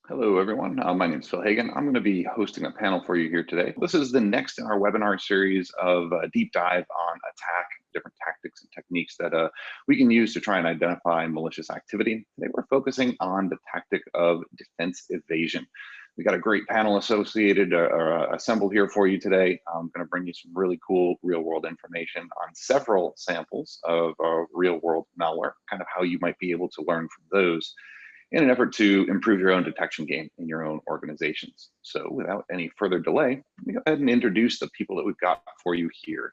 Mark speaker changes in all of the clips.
Speaker 1: Hello, everyone. My name is Phil Hagan. I'm going to be hosting a panel for you here today. This is the next in our webinar series of a deep dive on attack, different tactics and techniques that we can use to try and identify malicious activity. Today, we're focusing on the tactic of defense evasion. We got a great panel associated or assembled here for you today. I'm going to bring you some really cool real-world information on several samples of real-world malware, kind of how you might be able to learn from those in an effort to improve your own detection game in your own organizations. So without any further delay, let me go ahead and introduce the people that we've got for you here.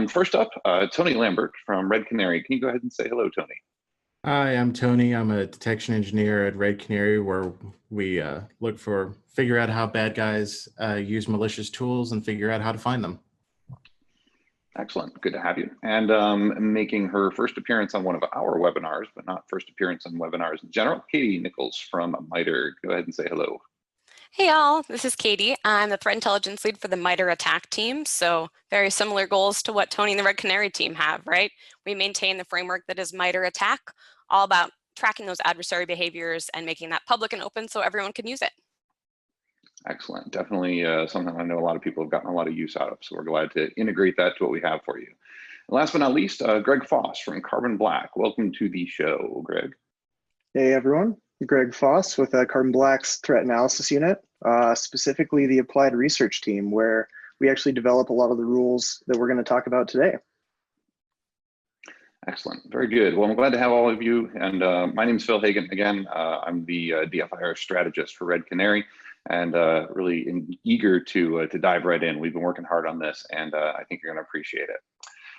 Speaker 1: First up, Tony Lambert from Red Canary. Can you go ahead and say hello, Tony?
Speaker 2: Hi, I'm Tony. I'm a detection engineer at Red Canary, where we figure out how bad guys use malicious tools and figure out how to find them.
Speaker 1: Excellent, good to have you. And making her first appearance on one of our webinars, but not first appearance on webinars in general, Katie Nichols from MITRE. Go ahead and say hello.
Speaker 3: Hey all, this is Katie. I'm the threat intelligence lead for the MITRE ATT&CK team. So very similar goals to what Tony and the Red Canary team have, right? We maintain the framework that is MITRE ATT&CK, all about tracking those adversary behaviors and making that public and open so everyone can use it.
Speaker 1: Excellent, definitely something I know a lot of people have gotten a lot of use out of. So we're glad to integrate that to what we have for you. And last but not least, Greg Foss from Carbon Black. Welcome to the show, Greg.
Speaker 4: Hey everyone, Greg Foss with Carbon Black's Threat Analysis Unit, specifically the Applied Research Team, where we actually develop a lot of the rules that we're going to talk about today.
Speaker 1: Excellent, very good. Well, I'm glad to have all of you. And my name is Phil Hagan. Again, I'm the DFIR strategist for Red Canary, and really eager to dive right in. We've been working hard on this, and I think you're going to appreciate it.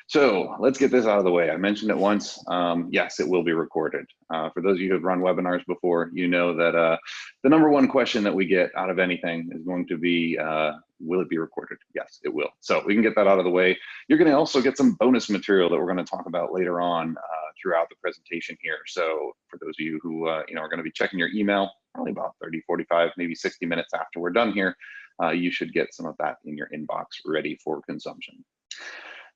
Speaker 1: So let's get this out of the way. I mentioned it once. Yes, it will be recorded. For those of you who have run webinars before, you know that the number one question that we get out of anything is going to be, will it be recorded? Yes, it will. So we can get that out of the way. You're going to also get some bonus material that we're going to talk about later on throughout the presentation here. So for those of you who are going to be checking your email, probably about 30, 45, maybe 60 minutes after we're done here, you should get some of that in your inbox ready for consumption.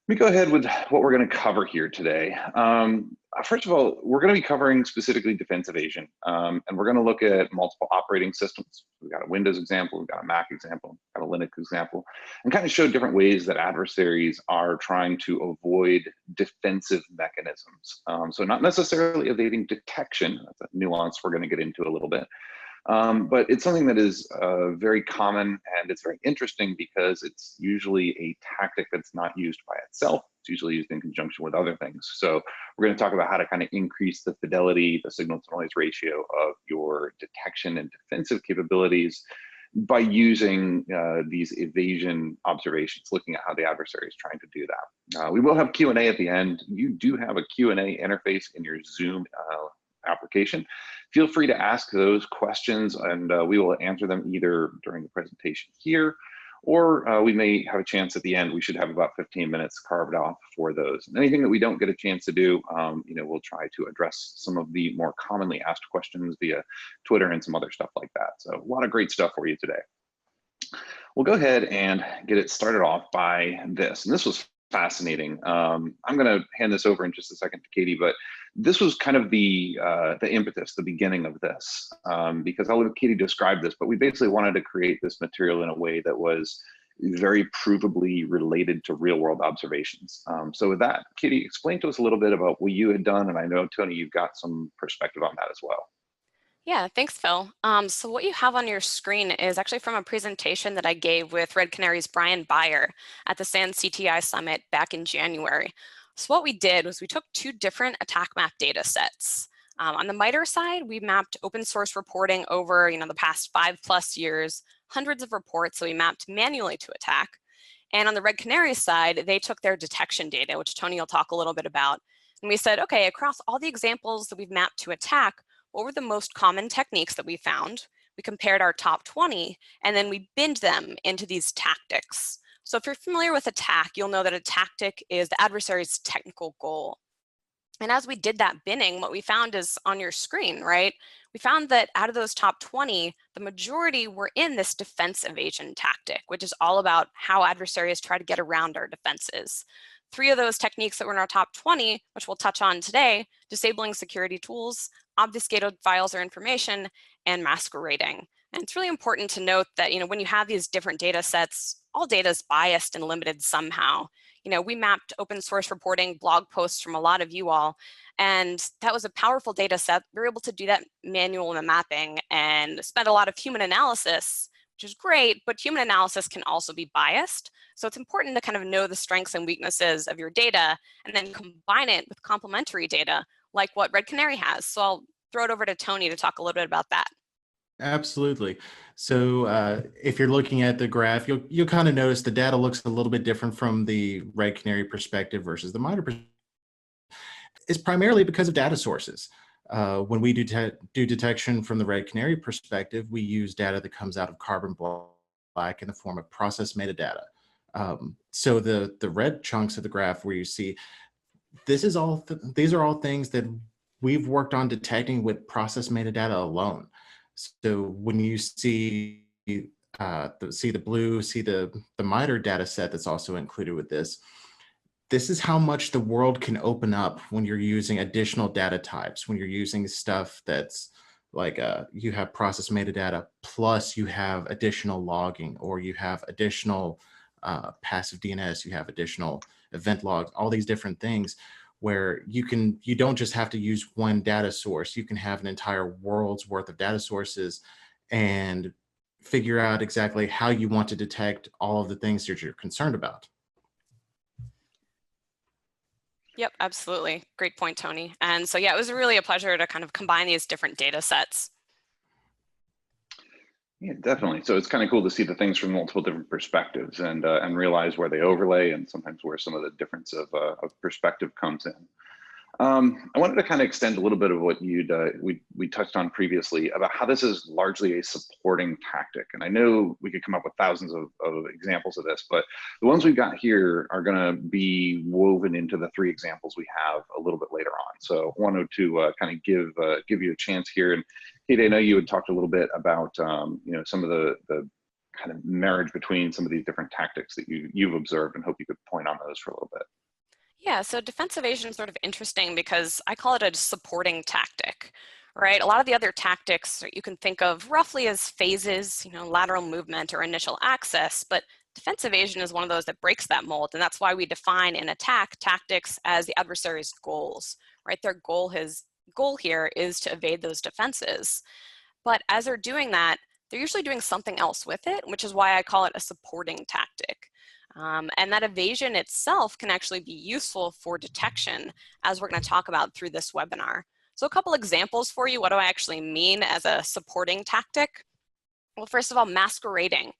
Speaker 1: Let me go ahead with what we're going to cover here today. First of all, we're going to be covering specifically defense evasion, and we're going to look at multiple operating systems. We've got a Windows example, we've got a Mac example, we've got a Linux example, and kind of show different ways that adversaries are trying to avoid defensive mechanisms. So not necessarily evading detection, that's a nuance we're going to get into a little bit. But it's something that is very common, and it's very interesting because it's usually a tactic that's not used by itself. It's usually used in conjunction with other things. So we're going to talk about how to kind of increase the fidelity, the signal to noise ratio of your detection and defensive capabilities by using these evasion observations, looking at how the adversary is trying to do that. We will have Q&A at the end. You do have a Q&A interface in your Zoom application. Feel free to ask those questions, and we will answer them either during the presentation here, or we may have a chance at the end. We should have about 15 minutes carved off for those. And anything that we don't get a chance to do, we'll try to address some of the more commonly asked questions via Twitter and some other stuff like that. So a lot of great stuff for you today. We'll go ahead and get it started off by this. And this was fascinating. I'm going to hand this over in just a second to Katie, but this was kind of the impetus, the beginning of this, because I'll let Katie describe this, but we basically wanted to create this material in a way that was very provably related to real world observations. So with that, Katie, explain to us a little bit about what you had done, and I know, Tony, you've got some perspective on that as well.
Speaker 3: Yeah, thanks, Phil. So what you have on your screen is actually from a presentation that I gave with Red Canary's Brian Beyer at the SANS CTI Summit back in January. So what we did was we took two different attack map data sets. On the MITRE side, we mapped open source reporting over the past 5+ years, hundreds of reports that we mapped manually to attack. And on the Red Canary side, they took their detection data, which Tony will talk a little bit about. And we said, okay, across all the examples that we've mapped to attack, what were the most common techniques that we found? We compared our top 20, and then we binned them into these tactics. So if you're familiar with attack, you'll know that a tactic is the adversary's technical goal. And as we did that binning, what we found is on your screen, right? We found that out of those top 20, the majority were in this defense evasion tactic, which is all about how adversaries try to get around our defenses. 3 of those techniques that were in our top 20, which we'll touch on today, disabling security tools, obfuscated files or information, and masquerading. And it's really important to note that, when you have these different data sets, all data is biased and limited somehow. We mapped open source reporting blog posts from a lot of you all, and that was a powerful data set. We were able to do that manual mapping and spend a lot of human analysis, which is great, but human analysis can also be biased. So it's important to kind of know the strengths and weaknesses of your data and then combine it with complementary data like what Red Canary has. So I'll throw it over to Tony to talk a little bit about that.
Speaker 2: Absolutely. So if you're looking at the graph, you'll kind of notice the data looks a little bit different from the Red Canary perspective versus the MITRE perspective. It's primarily because of data sources. When we do detection from the Red Canary perspective, we use data that comes out of Carbon Black in the form of process metadata. So the red chunks of the graph where you see, these are all things that we've worked on detecting with process metadata alone. So when you see the blue, see the MITRE data set that's also included with this, this is how much the world can open up when you're using additional data types, when you're using stuff that's like you have process metadata, plus you have additional logging, or you have additional passive DNS, you have additional event logs, all these different things where you don't just have to use one data source. You can have an entire world's worth of data sources and figure out exactly how you want to detect all of the things that you're concerned about.
Speaker 3: Yep, absolutely. Great point, Tony. And so, yeah, it was really a pleasure to kind of combine these different data sets.
Speaker 1: Yeah, definitely. So it's kind of cool to see the things from multiple different perspectives and realize where they overlay and sometimes where some of the difference of perspective comes in. I wanted to kind of extend a little bit of what we touched on previously about how this is largely a supporting tactic. And I know we could come up with thousands of examples of this, but the ones we've got here are going to be woven into the 3 examples we have a little bit later on. So I wanted to kind of give you a chance here. And Kate, I know you had talked a little bit about some of the kind of marriage between some of these different tactics that you've observed, and hope you could point on those for a little bit.
Speaker 3: Yeah, so defense evasion is sort of interesting because I call it a supporting tactic, right? A lot of the other tactics you can think of roughly as phases, lateral movement or initial access, but defense evasion is one of those that breaks that mold, and that's why we define in attack tactics as the adversary's goals, right? Their goal here is to evade those defenses. But as they're doing that, they're usually doing something else with it, which is why I call it a supporting tactic. And that evasion itself can actually be useful for detection, as we're going to talk about through this webinar. So a couple examples for you. What do I actually mean as a supporting tactic? Well, first of all, masquerading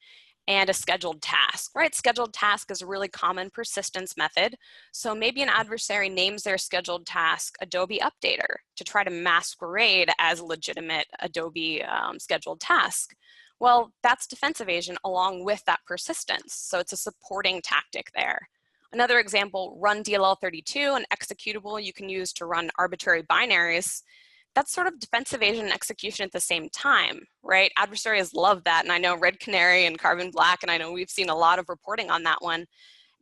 Speaker 3: and a scheduled task, right? Scheduled task is a really common persistence method. So maybe an adversary names their scheduled task Adobe Updater to try to masquerade as a legitimate Adobe scheduled task. Well, that's defense evasion along with that persistence. So it's a supporting tactic there. Another example, run DLL32, an executable you can use to run arbitrary binaries. That's sort of defense evasion and execution at the same time, right? Adversaries love that. And I know Red Canary and Carbon Black, and I know we've seen a lot of reporting on that one.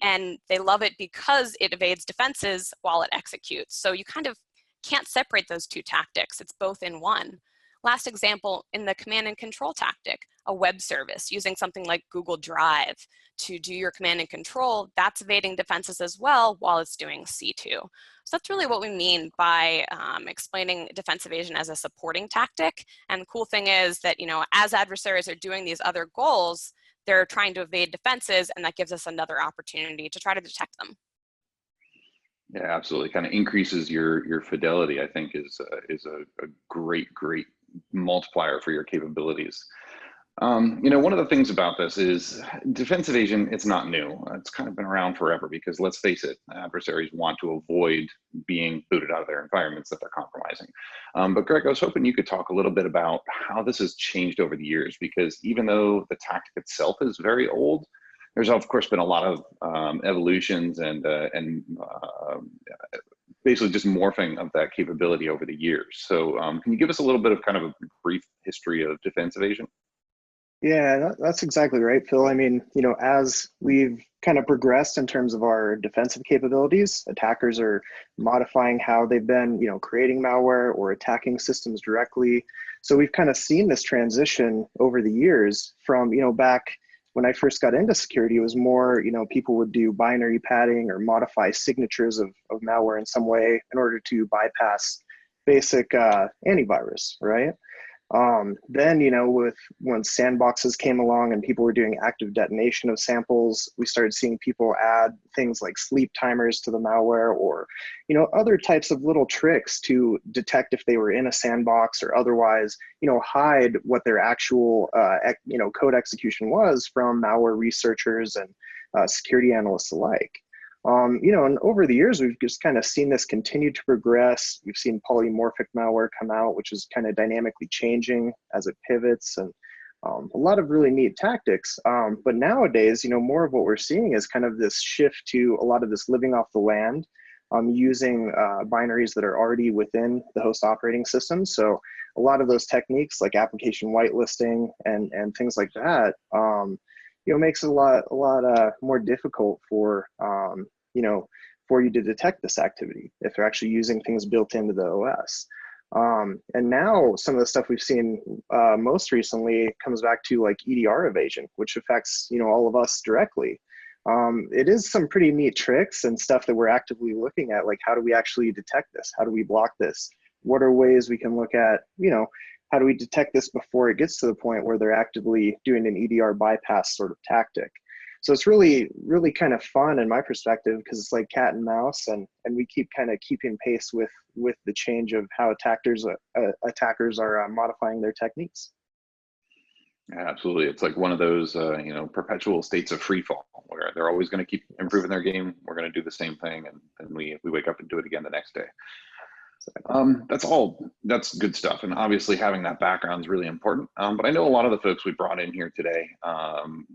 Speaker 3: And they love it because it evades defenses while it executes. So you kind of can't separate those 2 tactics. It's both in one. Last example, in the command and control tactic, a web service using something like Google Drive to do your command and control, that's evading defenses as well while it's doing C2. So that's really what we mean by explaining defense evasion as a supporting tactic. And the cool thing is that, as adversaries are doing these other goals, they're trying to evade defenses, and that gives us another opportunity to try to detect them.
Speaker 1: Yeah, absolutely. Kind of increases your fidelity, I think, is a great multiplier for your capabilities. One of the things about this is defense evasion, it's not new. It's kind of been around forever because, let's face it, adversaries want to avoid being booted out of their environments that they're compromising. But Greg, I was hoping you could talk a little bit about how this has changed over the years, because even though the tactic itself is very old, there's of course been a lot of evolutions and basically just morphing of that capability over the years. So can you give us a little bit of kind of a brief history of defense evasion?
Speaker 4: Yeah, that's exactly right, Phil. I mean, as we've kind of progressed in terms of our defensive capabilities, attackers are modifying how they've been, creating malware or attacking systems directly. So we've kind of seen this transition over the years from, back when I first got into security, it was more, people would do binary padding or modify signatures of malware in some way in order to bypass basic antivirus, right? Then, when sandboxes came along and people were doing active detonation of samples, we started seeing people add things like sleep timers to the malware or, other types of little tricks to detect if they were in a sandbox or otherwise, hide what their actual, code execution was from malware researchers and security analysts alike. And over the years, we've just kind of seen this continue to progress. We've seen polymorphic malware come out, which is kind of dynamically changing as it pivots, and a lot of really neat tactics. But nowadays, more of what we're seeing is kind of this shift to a lot of this living off the land, using binaries that are already within the host operating system. So a lot of those techniques like application whitelisting and things like that, makes it a lot more difficult for for you to detect this activity if they're actually using things built into the OS. And now some of the stuff we've seen most recently comes back to like EDR evasion, which affects all of us directly. It is some pretty neat tricks and stuff that we're actively looking at, like how do we actually detect this? How do we block this? What are ways we can look at, how do we detect this before it gets to the point where they're actively doing an EDR bypass sort of tactic? So it's really, really kind of fun in my perspective, because it's like cat and mouse, and we keep kind of keeping pace with the change of how attackers are modifying their techniques.
Speaker 1: Yeah, absolutely. It's like one of those, perpetual states of free fall where they're always going to keep improving their game. We're going to do the same thing, and then we wake up and do it again the next day. That's good stuff. And obviously having that background is really important. But I know a lot of the folks we brought in here today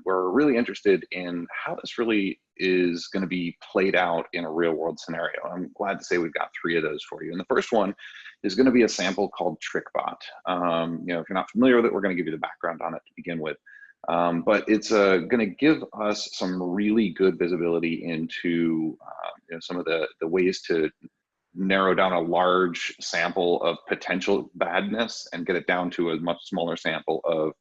Speaker 1: were really interested in how this really is going to be played out in a real world scenario. I'm glad to say we've got 3 of those for you. And the first one is going to be a sample called Trickbot. If you're not familiar with it, we're going to give you the background on it to begin with. But it's going to give us some really good visibility into some of the ways to narrow down a large sample of potential badness and get it down to a much smaller sample of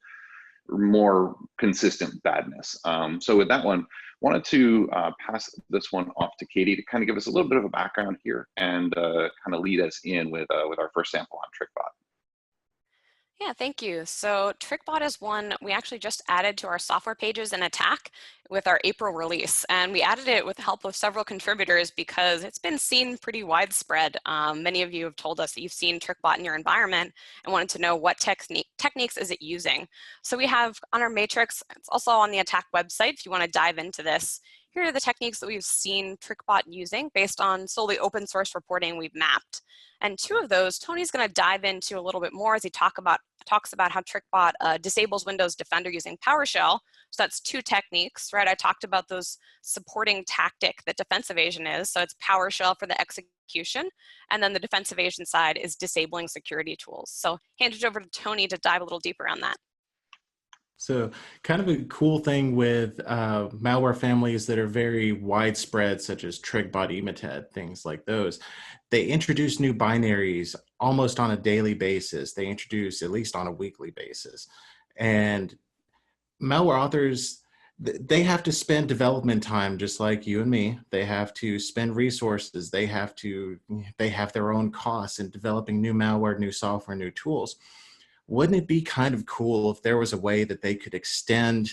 Speaker 1: more consistent badness. So with that one, wanted to pass this one off to Katie to kind of give us a little bit of a background here and kind of lead us in with our first sample on Trickbot.
Speaker 3: Yeah, thank you. So Trickbot is one we actually just added to our software pages in Attack with our April release. And we added it with the help of several contributors because it's been seen pretty widespread. Many of you have told us that you've seen Trickbot in your environment and wanted to know what techniques is it using. So we have on our matrix, it's also on the Attack website if you want to dive into this. Here are the techniques that we've seen Trickbot using based on solely open source reporting we've mapped. And 2 of those, Tony's going to dive into a little bit more as he talks about how Trickbot disables Windows Defender using PowerShell. So that's 2 techniques, right? I talked about those supporting tactic that defense evasion is. So it's PowerShell for the execution. And then the defense evasion side is disabling security tools. So hand it over to Tony to dive a little deeper on that.
Speaker 2: So kind of a cool thing with malware families that are very widespread, such as Trickbot, MITRE ATT&CK, things like those. They introduce new binaries almost on a daily basis. They introduce at least on a weekly basis. And malware authors, they have to spend development time just like you and me. They have to spend resources. They have their own costs in developing new malware, new software, new tools. Wouldn't it be kind of cool if there was a way that they could extend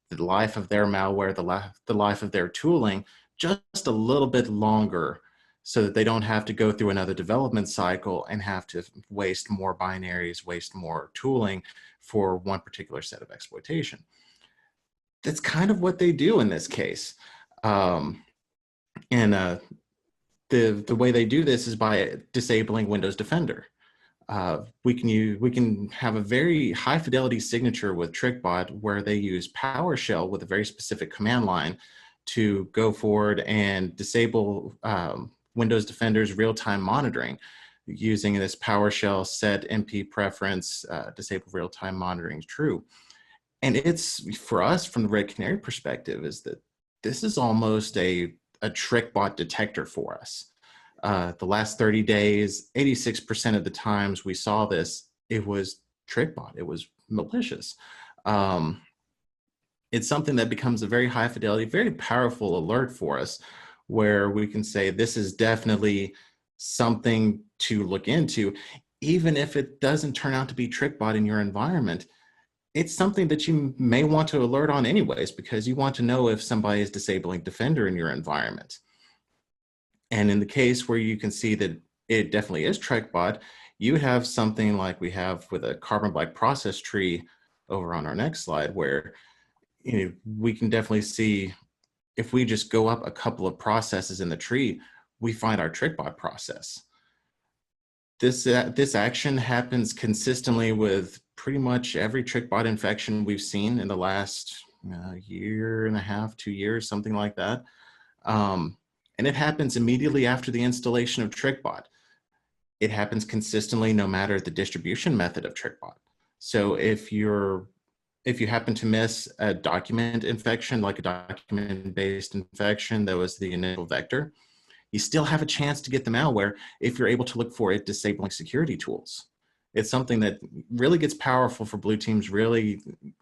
Speaker 2: the life of their malware, the life of their tooling, just a little bit longer so that they don't have to go through another development cycle and have to waste more binaries, waste more tooling for one particular set of exploitation? That's kind of what they do in this case. The way they do this is by disabling Windows Defender. We can have a very high fidelity signature with Trickbot where they use PowerShell with a very specific command line to go forward and disable Windows Defender's real-time monitoring using this PowerShell set MP preference disable real-time monitoring true. And it's, for us from the Red Canary perspective, is that this is almost a Trickbot detector for us. The last 30 days, 86% of the times we saw this, it was Trickbot, it was malicious. It's something that becomes a very high fidelity, very powerful alert for us, where we can say this is definitely something to look into. Even if it doesn't turn out to be Trickbot in your environment, it's something that you may want to alert on anyways, because you want to know if somebody is disabling Defender in your environment. And in the case where you can see that it definitely is Trickbot, you have something like we have with a carbon black process tree over on our next slide, where we can definitely see if we just go up a couple of processes in the tree, we find our Trickbot process. This action happens consistently with pretty much every Trickbot infection we've seen in the last year and a half, 2 years, something like that. And it happens immediately after the installation of Trickbot. It happens consistently no matter the distribution method of Trickbot. So if you happen to miss a document infection, like a document-based infection that was the initial vector, you still have a chance to get the malware if you're able to look for it disabling security tools. It's something that really gets powerful for blue teams, really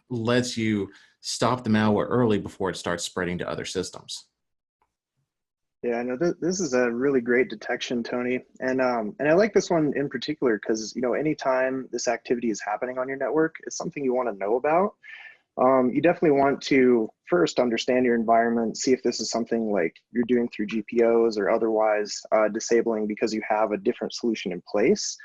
Speaker 2: lets you stop the malware early before it starts spreading to other systems.
Speaker 4: Yeah, I know this is a really great detection, Tony, and I like this one in particular because anytime this activity is happening on your network, it's something you want to know about. You definitely want to first understand your environment, see if this is something like you're doing through GPOs or otherwise disabling because you have a different solution in place.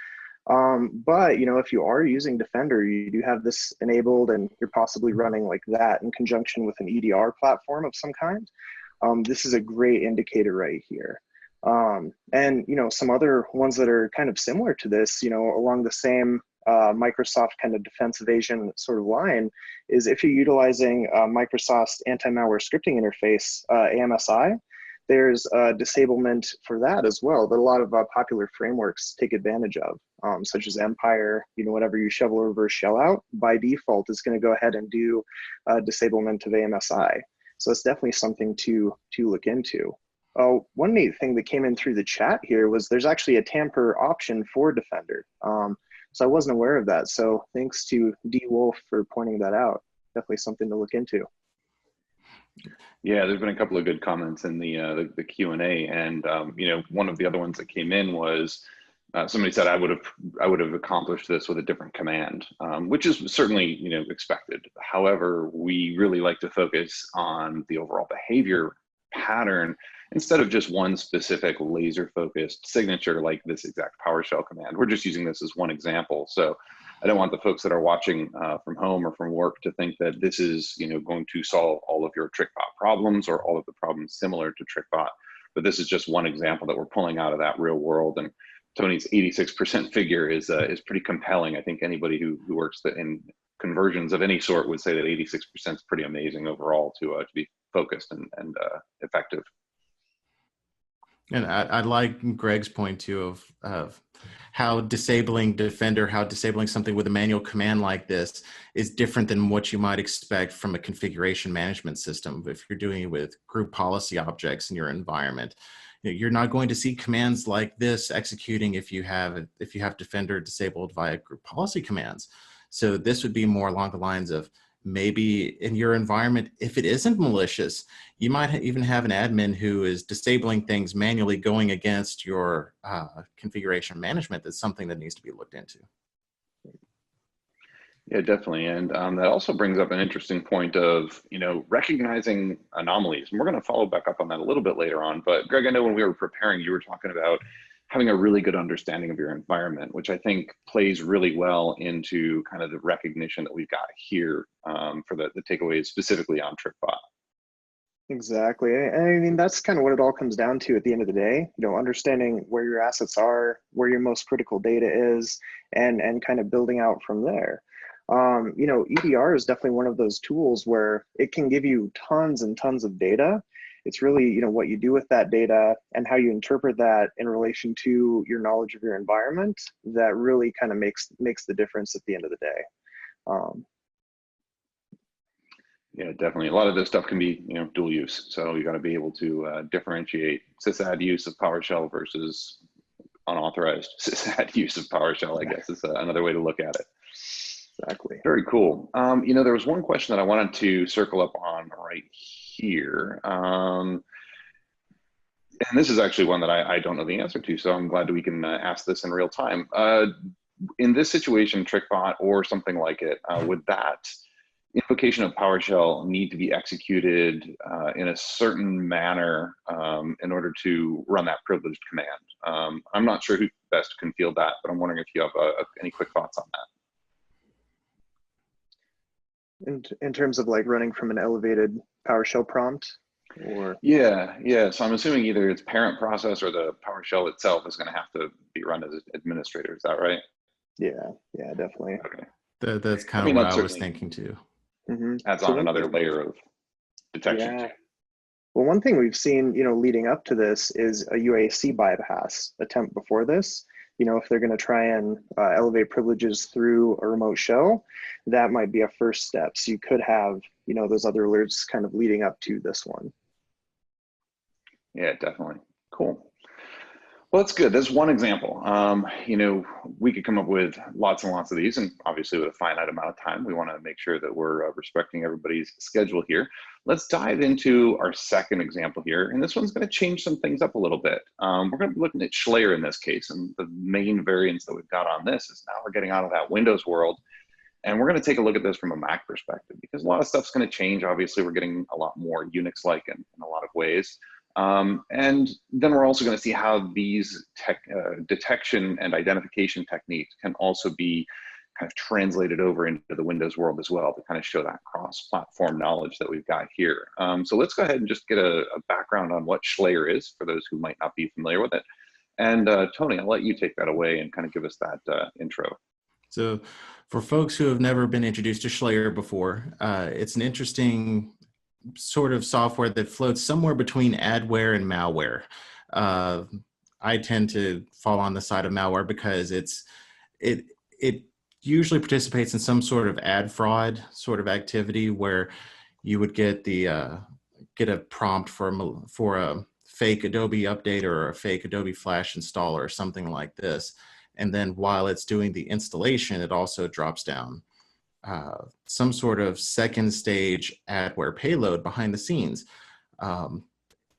Speaker 4: But if you are using Defender, you do have this enabled and you're possibly running like that in conjunction with an EDR platform of some kind. This is a great indicator right here. And some other ones that are kind of similar to this, along the same Microsoft kind of defense evasion sort of line, is if you're utilizing Microsoft's anti-malware scripting interface, AMSI, there's disablement for that as well that a lot of popular frameworks take advantage of, such as Empire. Whenever you shovel a reverse shell out, by default, it's going to go ahead and do disablement of AMSI. So it's definitely something to look into. One neat thing that came in through the chat here was there's actually a tamper option for Defender. So I wasn't aware of that. So thanks to D Wolf for pointing that out. Definitely something to look into.
Speaker 1: Yeah, there's been a couple of good comments in the Q&A, and one of the other ones that came in was somebody said I would have accomplished this with a different command, which is certainly expected. However, we really like to focus on the overall behavior pattern instead of just one specific laser-focused signature like this exact PowerShell command. We're just using this as one example. So I don't want the folks that are watching from home or from work to think that this is going to solve all of your Trickbot problems or all of the problems similar to Trickbot. But this is just one example that we're pulling out of that real world. And Tony's 86% figure is pretty compelling. I think anybody who works in conversions of any sort would say that 86% is pretty amazing overall to be focused and effective.
Speaker 2: And I like Greg's point too of how disabling Defender, how disabling something with a manual command like this is different than what you might expect from a configuration management system. If you're doing it with group policy objects in your environment, you're not going to see commands like this executing if you have Defender disabled via group policy commands. So this would be more along the lines of maybe in your environment, if it isn't malicious, you might even have an admin who is disabling things manually going against your configuration management. That's something that needs to be looked into.
Speaker 1: Yeah, definitely. And that also brings up an interesting point of, recognizing anomalies. And we're going to follow back up on that a little bit later on. But Greg, I know when we were preparing, you were talking about having a really good understanding of your environment, which I think plays really well into kind of the recognition that we've got here for the takeaways specifically on Trickbot.
Speaker 4: Exactly. I mean, that's kind of what it all comes down to at the end of the day, understanding where your assets are, where your most critical data is, and kind of building out from there. EDR is definitely one of those tools where it can give you tons and tons of data. It's really, what you do with that data and how you interpret that in relation to your knowledge of your environment that really kind of makes the difference at the end of the day.
Speaker 1: definitely. A lot of this stuff can be, dual use. So you got to be able to differentiate sysad use of PowerShell versus unauthorized sysad use of PowerShell, I guess is another way to look at it.
Speaker 4: Exactly.
Speaker 1: Very cool. There was one question that I wanted to circle up on right here. And this is actually one that I don't know the answer to, so I'm glad that we can ask this in real time. In this situation, Trickbot or something like it, would that invocation of PowerShell need to be executed in a certain manner in order to run that privileged command? I'm not sure who best can field that, but I'm wondering if you have any quick thoughts on that.
Speaker 4: In terms of like running from an elevated PowerShell prompt, or
Speaker 1: yeah. So I'm assuming either its parent process or the PowerShell itself is going to have to be run as administrator. Is that right?
Speaker 4: yeah, definitely.
Speaker 1: Okay.
Speaker 2: That's kind of what I was thinking too.
Speaker 1: Adds on another layer of detection.
Speaker 4: Yeah. Well, one thing we've seen, leading up to this is a UAC bypass attempt before this. If they're going to try and elevate privileges through a remote shell, that might be a first step. So you could have, those other alerts kind of leading up to this one.
Speaker 1: Yeah, definitely. Cool. Well, that's good. That's one example. We could come up with lots and lots of these, and obviously with a finite amount of time, we want to make sure that we're respecting everybody's schedule here. Let's dive into our second example here, and this one's going to change some things up a little bit. We're going to be looking at Schlayer in this case, and the main variance that we've got on this is now we're getting out of that Windows world, and we're going to take a look at this from a Mac perspective, because a lot of stuff's going to change. Obviously, we're getting a lot more Unix-like in a lot of ways. And then we're also going to see how these detection and identification techniques can also be kind of translated over into the Windows world as well to kind of show that cross-platform knowledge that we've got here. So let's go ahead and just get a background on what Schlayer is for those who might not be familiar with it. And Tony, I'll let you take that away and kind of give us that intro.
Speaker 2: So for folks who have never been introduced to Schlayer before, it's an interesting sort of software that floats somewhere between adware and malware. I tend to fall on the side of malware because it usually participates in some sort of ad fraud sort of activity where you would get get a prompt for a fake Adobe update or a fake Adobe Flash installer or something like this, and then while it's doing the installation, it also drops down some sort of second stage adware payload behind the scenes.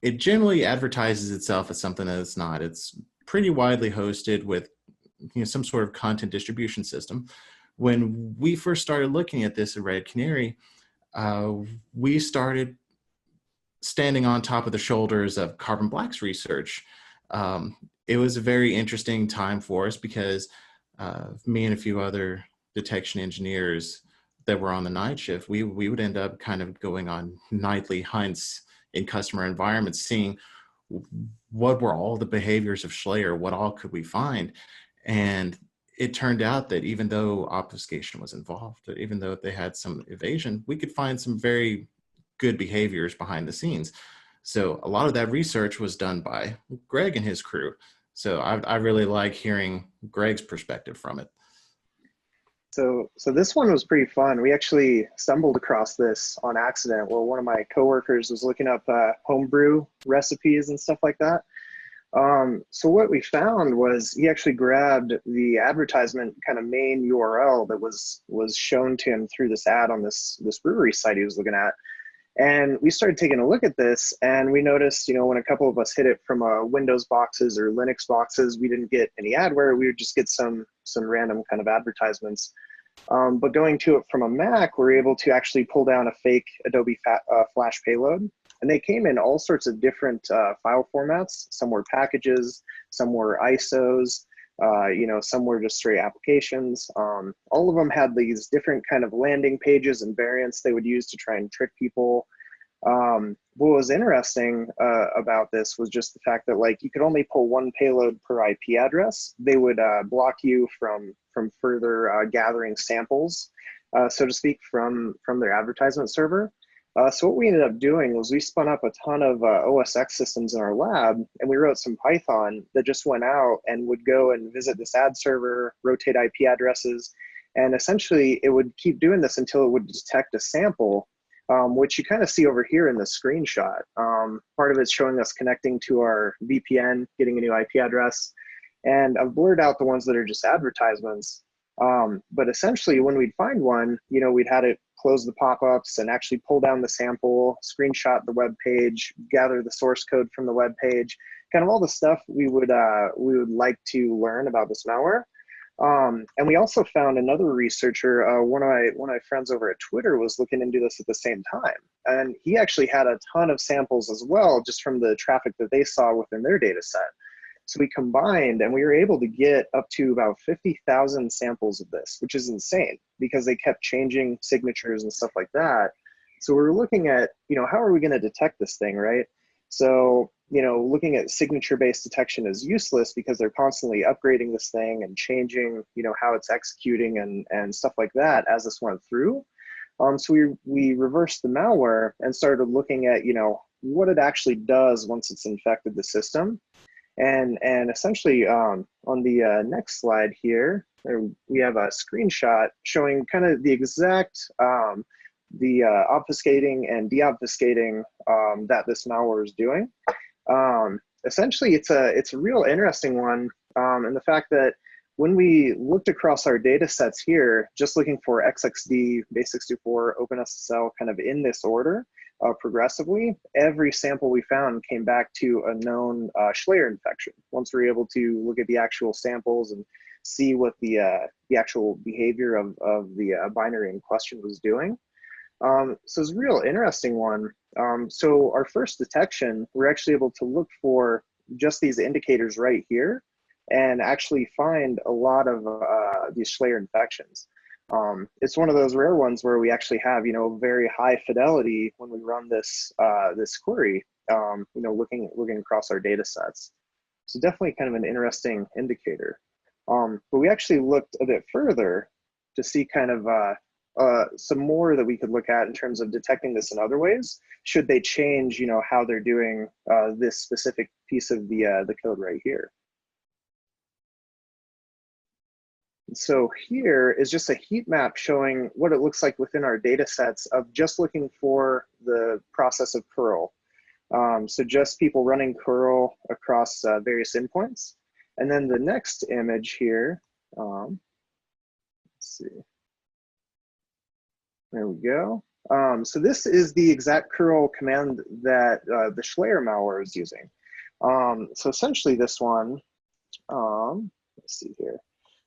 Speaker 2: It generally advertises itself as something that it's not. It's pretty widely hosted with some sort of content distribution system. When we first started looking at this at Red Canary, we started standing on top of the shoulders of Carbon Black's research. It was a very interesting time for us because me and a few other detection engineers that were on the night shift, we would end up kind of going on nightly hunts in customer environments, seeing what were all the behaviors of Schlayer, what all could we find. And it turned out that even though obfuscation was involved, that even though they had some evasion, we could find some very good behaviors behind the scenes. So a lot of that research was done by Greg and his crew. So I really like hearing Greg's perspective from it.
Speaker 4: So this one was pretty fun. We actually stumbled across this on accident where one of my coworkers was looking up homebrew recipes and stuff like that. So what we found was he actually grabbed the advertisement kind of main URL that was shown to him through this ad on this brewery site he was looking at. And we started taking a look at this, and we noticed, when a couple of us hit it from Windows boxes or Linux boxes, we didn't get any adware. We would just get some random kind of advertisements. But going to it from a Mac, we're able to actually pull down a fake Adobe Flash payload. And they came in all sorts of different file formats. Some were packages, some were ISOs, some were just straight applications. All of them had these different kind of landing pages and variants they would use to try and trick people. What was interesting about this was just the fact that you could only pull one payload per IP address. They would block you from further gathering samples, so to speak, from their advertisement server. So what we ended up doing was we spun up a ton of OS X systems in our lab, and we wrote some Python that just went out and would go and visit this ad server, rotate IP addresses, and essentially it would keep doing this until it would detect a sample which you kind of see over here in the screenshot. Part of it's showing us connecting to our VPN, getting a new IP address, and I've blurred out the ones that are just advertisements. But essentially, when we'd find one, we'd had it close the pop-ups and actually pull down the sample, screenshot the web page, gather the source code from the web page, kind of all the stuff we would like to learn about this malware. And we also found another researcher, one of my friends over at Twitter was looking into this at the same time. And he actually had a ton of samples as well, just from the traffic that they saw within their data set. So we combined and we were able to get up to about 50,000 samples of this, which is insane because they kept changing signatures and stuff like that. So we were looking at, how are we going to detect this thing, right? So, looking at signature-based detection is useless because they're constantly upgrading this thing and changing, how it's executing and stuff like that as this went through. So we reversed the malware and started looking at, what it actually does once it's infected the system. And essentially on the next slide here, we have a screenshot showing kind of the exact obfuscating and deobfuscating that this malware is doing. Essentially, it's a real interesting one, and the fact that when we looked across our data sets here, just looking for XXD, base64, OpenSSL kind of in this order, progressively, every sample we found came back to a known Schleyer infection. Once we were able to look at the actual samples and see what the actual behavior of the binary in question was doing. So it's a real interesting one. So our first detection, we're actually able to look for just these indicators right here and actually find a lot of these Schleyer infections. It's one of those rare ones where we actually have, very high fidelity when we run this this query, looking across our data sets. So definitely kind of an interesting indicator. But we actually looked a bit further to see kind of some more that we could look at in terms of detecting this in other ways. Should they change, how they're doing this specific piece of the code right here. So here is just a heat map showing what it looks like within our data sets of just looking for the process of curl. So just people running curl across various endpoints. And then the next image here, let's see. There we go. So this is the exact curl command that the Schleyer malware is using. So essentially this one, let's see here.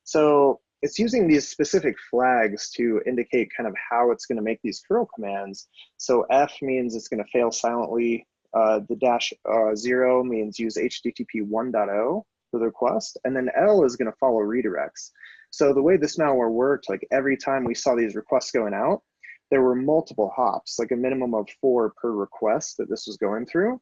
Speaker 4: So it's using these specific flags to indicate kind of how it's going to make these curl commands. So F means it's going to fail silently. The -0 means use HTTP 1.0 for the request. And then L is going to follow redirects. So the way this malware worked, like every time we saw these requests going out, there were multiple hops, like a minimum of 4 per request that this was going through.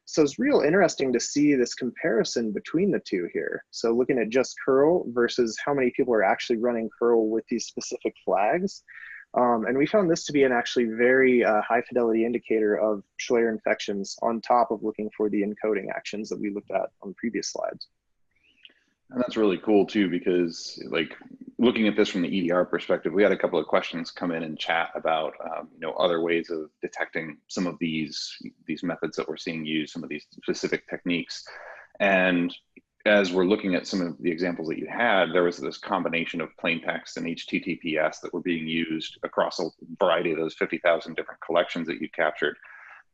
Speaker 4: So it's real interesting to see this comparison between the two here. So looking at just curl versus how many people are actually running curl with these specific flags. And we found this to be an actually very high fidelity indicator of Schleyer infections on top of looking for the encoding actions that we looked at on previous slides.
Speaker 1: And that's really cool too, because like looking at this from the EDR perspective, we had a couple of questions come in chat about other ways of detecting some of these methods that we're seeing used, some of these specific techniques. And as we're looking at some of the examples that you had, there was this combination of plain text and HTTPS that were being used across a variety of those 50,000 different collections that you captured.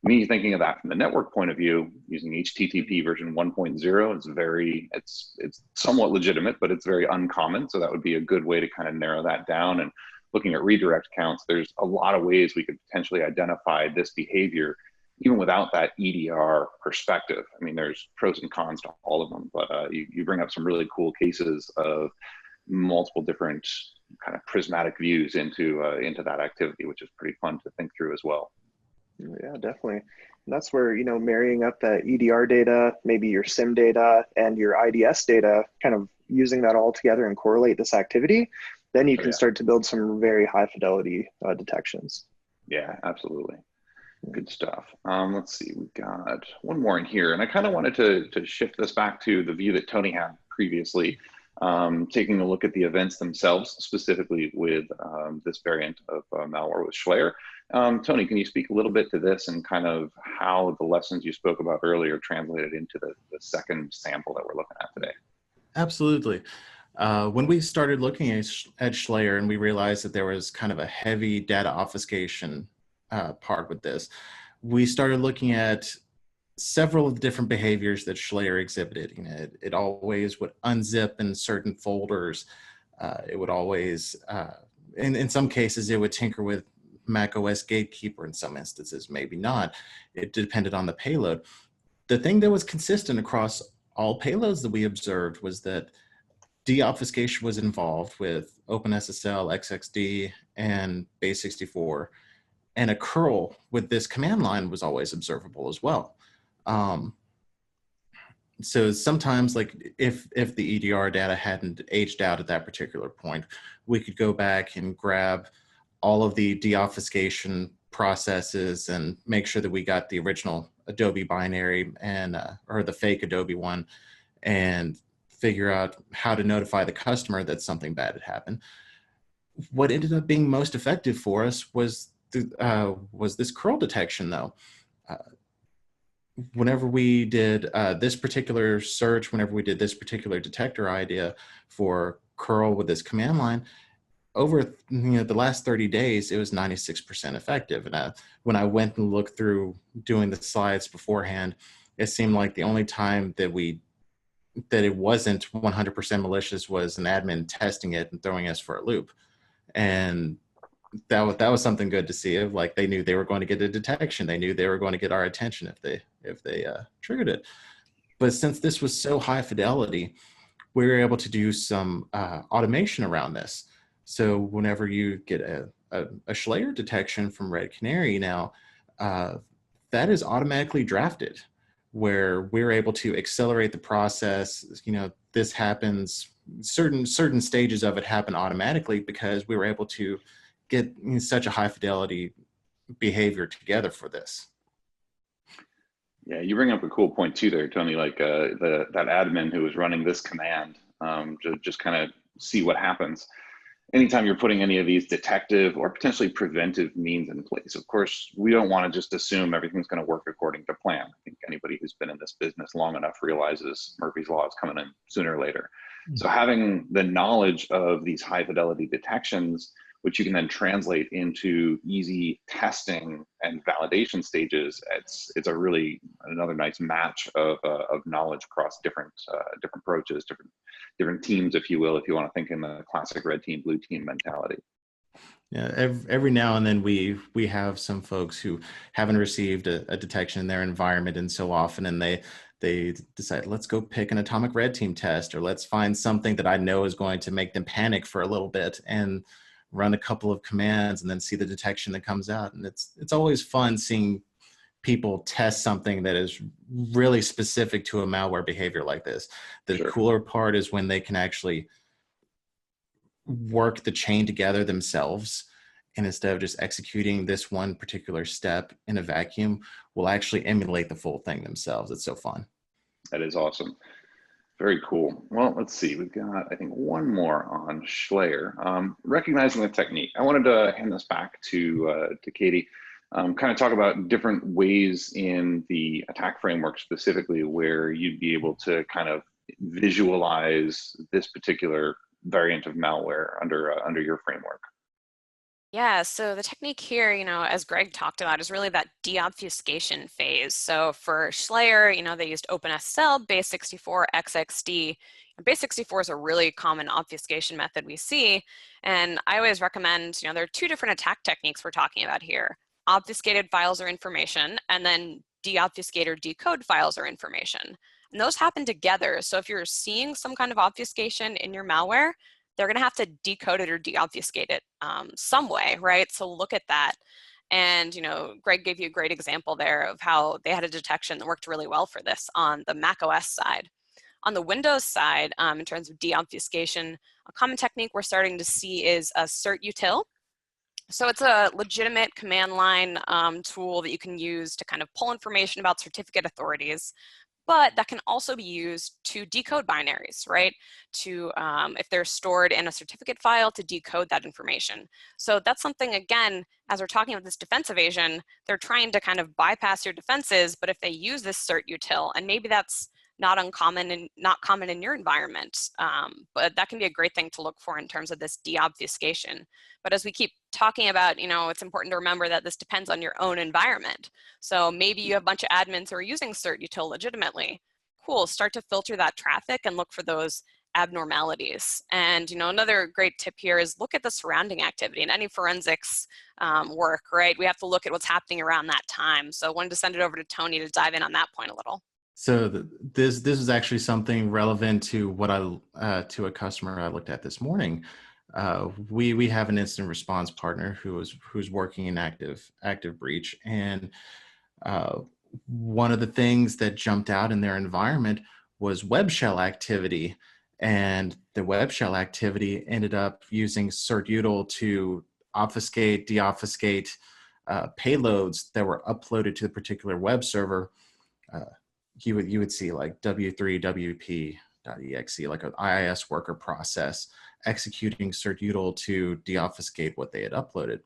Speaker 1: Me thinking of that from the network point of view, using HTTP version 1.0 it's somewhat legitimate, but it's very uncommon. So that would be a good way to kind of narrow that down. And looking at redirect counts, there's a lot of ways we could potentially identify this behavior, even without that EDR perspective. I mean, there's pros and cons to all of them, but you bring up some really cool cases of multiple different kind of prismatic views into that activity, which is pretty fun to think through as well.
Speaker 4: Yeah, definitely. And that's where, marrying up that EDR data, maybe your SIM data and your IDS data, kind of using that all together and correlate this activity, then you can start to build some very high fidelity detections.
Speaker 1: Yeah, absolutely. Good stuff. Let's see, we've got one more in here, and I kind of wanted to shift this back to the view that Tony had previously. taking a look at the events themselves, specifically with this variant of malware with Schlayer. Tony, can you speak a little bit to this and kind of how the lessons you spoke about earlier translated into the second sample that we're looking at today?
Speaker 2: Absolutely. When we started looking at Schlayer and we realized that there was kind of a heavy data obfuscation part with this, we started looking at several of the different behaviors that Schlayer exhibited. You know, it always would unzip in certain folders. It would always, in some cases, it would tinker with macOS Gatekeeper. In some instances, maybe not. It depended on the payload. The thing that was consistent across all payloads that we observed was that deobfuscation was involved with OpenSSL, XXD, and base64, and a curl with this command line was always observable as well. So sometimes, like if the EDR data hadn't aged out at that particular point, we could go back and grab all of the deobfuscation processes and make sure that we got the original Adobe binary and or the fake Adobe one, and figure out how to notify the customer that something bad had happened. What ended up being most effective for us was this curl detection, though. Whenever we did this particular search, whenever we did this particular detector idea for curl with this command line, over the last 30 days, it was 96% effective. And when I went and looked through doing the slides beforehand, it seemed like the only time that it wasn't 100% malicious was an admin testing it and throwing us for a loop. And that was something good to see. Of like, they knew they were going to get a detection. They knew they were going to get our attention if they triggered it. But since this was so high fidelity, we were able to do some automation around this. So whenever you get a Schlayer detection from Red Canary now, that is automatically drafted, where we're able to accelerate the process. You know, this happens, certain stages of it happen automatically because we were able to get such a high fidelity behavior together for this.
Speaker 1: Yeah, you bring up a cool point too there, Tony, like that admin who was running this command to just kind of see what happens. Anytime you're putting any of these detective or potentially preventive means in place, of course, we don't want to just assume everything's going to work according to plan. I think anybody who's been in this business long enough realizes Murphy's Law is coming in sooner or later. So having the knowledge of these high fidelity detections, which you can then translate into easy testing and validation stages, it's a really another nice match of knowledge across different approaches, different teams, if you will, if you want to think in the classic red team, blue team mentality.
Speaker 2: Yeah, every now and then we have some folks who haven't received a detection in their environment and so often, and they decide, let's go pick an atomic red team test, or let's find something that I know is going to make them panic for a little bit and run a couple of commands and then see the detection that comes out. And it's always fun seeing people test something that is really specific to a malware behavior like this. The cooler part is when they can actually work the chain together themselves, and instead of just executing this one particular step in a vacuum, will actually emulate the full thing themselves. It's so fun.
Speaker 1: That is awesome. Very cool. Well, let's see. We've got, I think, one more on Schlayer. Recognizing the technique. I wanted to hand this back to Katie. Kind of talk about different ways in the attack framework specifically where you'd be able to kind of visualize this particular variant of malware under your framework.
Speaker 3: Yeah, so the technique here, as Greg talked about, is really that deobfuscation phase. So for Schlayer, they used OpenSSL, base64, XXD. Base64 is a really common obfuscation method we see. And I always recommend, there are two different attack techniques we're talking about here. Obfuscated files or information, and then deobfuscate or decode files or information. And those happen together. So if you're seeing some kind of obfuscation in your malware, they're going to have to decode it or deobfuscate it some way, right? So look at that. And, Greg gave you a great example there of how they had a detection that worked really well for this on the macOS side. On the Windows side, in terms of deobfuscation, a common technique we're starting to see is a certutil. So it's a legitimate command line tool that you can use to kind of pull information about certificate authorities. but that can also be used to decode binaries, right? To, if they're stored in a certificate file, to decode that information. So that's something, again, as we're talking about this defense evasion, they're trying to kind of bypass your defenses, but if they use this cert util, and maybe that's not uncommon and not common in your environment, but that can be a great thing to look for in terms of this de-obfuscation. But as we keep talking about, it's important to remember that this depends on your own environment. So maybe you have a bunch of admins who are using cert util legitimately. Cool, start to filter that traffic and look for those abnormalities. And another great tip here is look at the surrounding activity. In any forensics work, right, we have to look at what's happening around that time. So I wanted to send it over to Tony to dive in on that point a little.
Speaker 2: So this is actually something relevant to what to a customer I looked at this morning. We have an incident response partner who's working in active breach, and one of the things that jumped out in their environment was web shell activity, and the web shell activity ended up using certutil to obfuscate, deobfuscate payloads that were uploaded to the particular web server. You would see like w3wp.exe, like an IIS worker process executing certutil to deobfuscate what they had uploaded.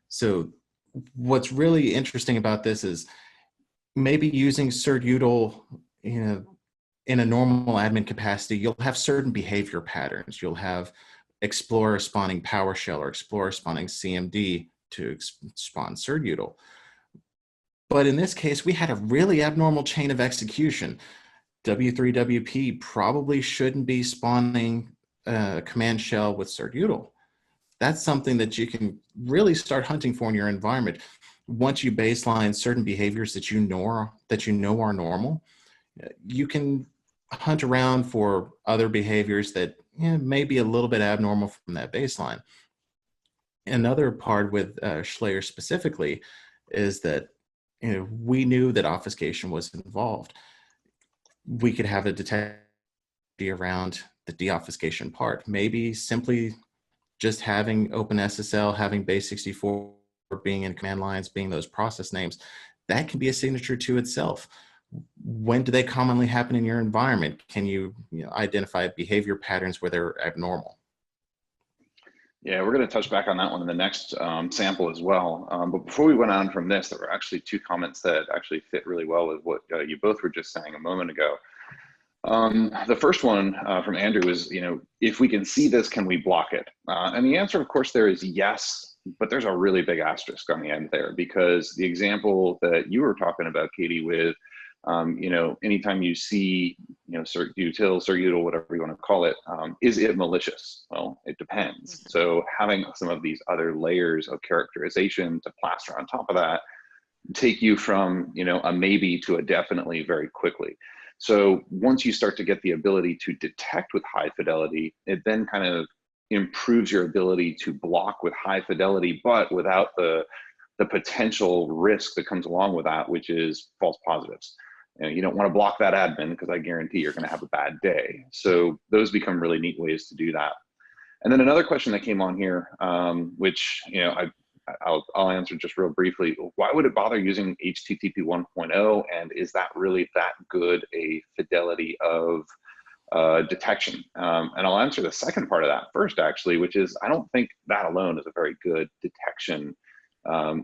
Speaker 2: So what's really interesting about this is maybe using certutil in a normal admin capacity, you'll have certain behavior patterns. You'll have Explorer spawning PowerShell or Explorer spawning CMD to spawn certutil. But in this case, we had a really abnormal chain of execution. W3WP probably shouldn't be spawning a command shell with certutil. That's something that you can really start hunting for in your environment. Once you baseline certain behaviors that you know are normal, you can hunt around for other behaviors that may be a little bit abnormal from that baseline. Another part with Schleyer specifically is that we knew that obfuscation was involved. We could have a detection around the deobfuscation part. Maybe simply just having OpenSSL, having base64 being in command lines, being those process names, that can be a signature to itself. When do they commonly happen in your environment? Can you, identify behavior patterns where they're abnormal?
Speaker 1: Yeah, we're going to touch back on that one in the next sample as well. But before we went on from this, there were actually two comments that actually fit really well with what you both were just saying a moment ago. The first one from Andrew is, if we can see this, can we block it? And the answer, of course, there is yes, but there's a really big asterisk on the end there, because the example that you were talking about, Katie, with anytime you see, certutil, whatever you want to call it, is it malicious? Well, it depends. So having some of these other layers of characterization to plaster on top of that take you from, a maybe to a definitely very quickly. So once you start to get the ability to detect with high fidelity, it then kind of improves your ability to block with high fidelity, but without the potential risk that comes along with that, which is false positives. You don't want to block that admin because I guarantee you're going to have a bad day. So those become really neat ways to do that. And then another question that came on here, which I'll answer just real briefly. Why would it bother using HTTP 1.0? And is that really that good a fidelity of detection? And I'll answer the second part of that first, actually, which is I don't think that alone is a very good detection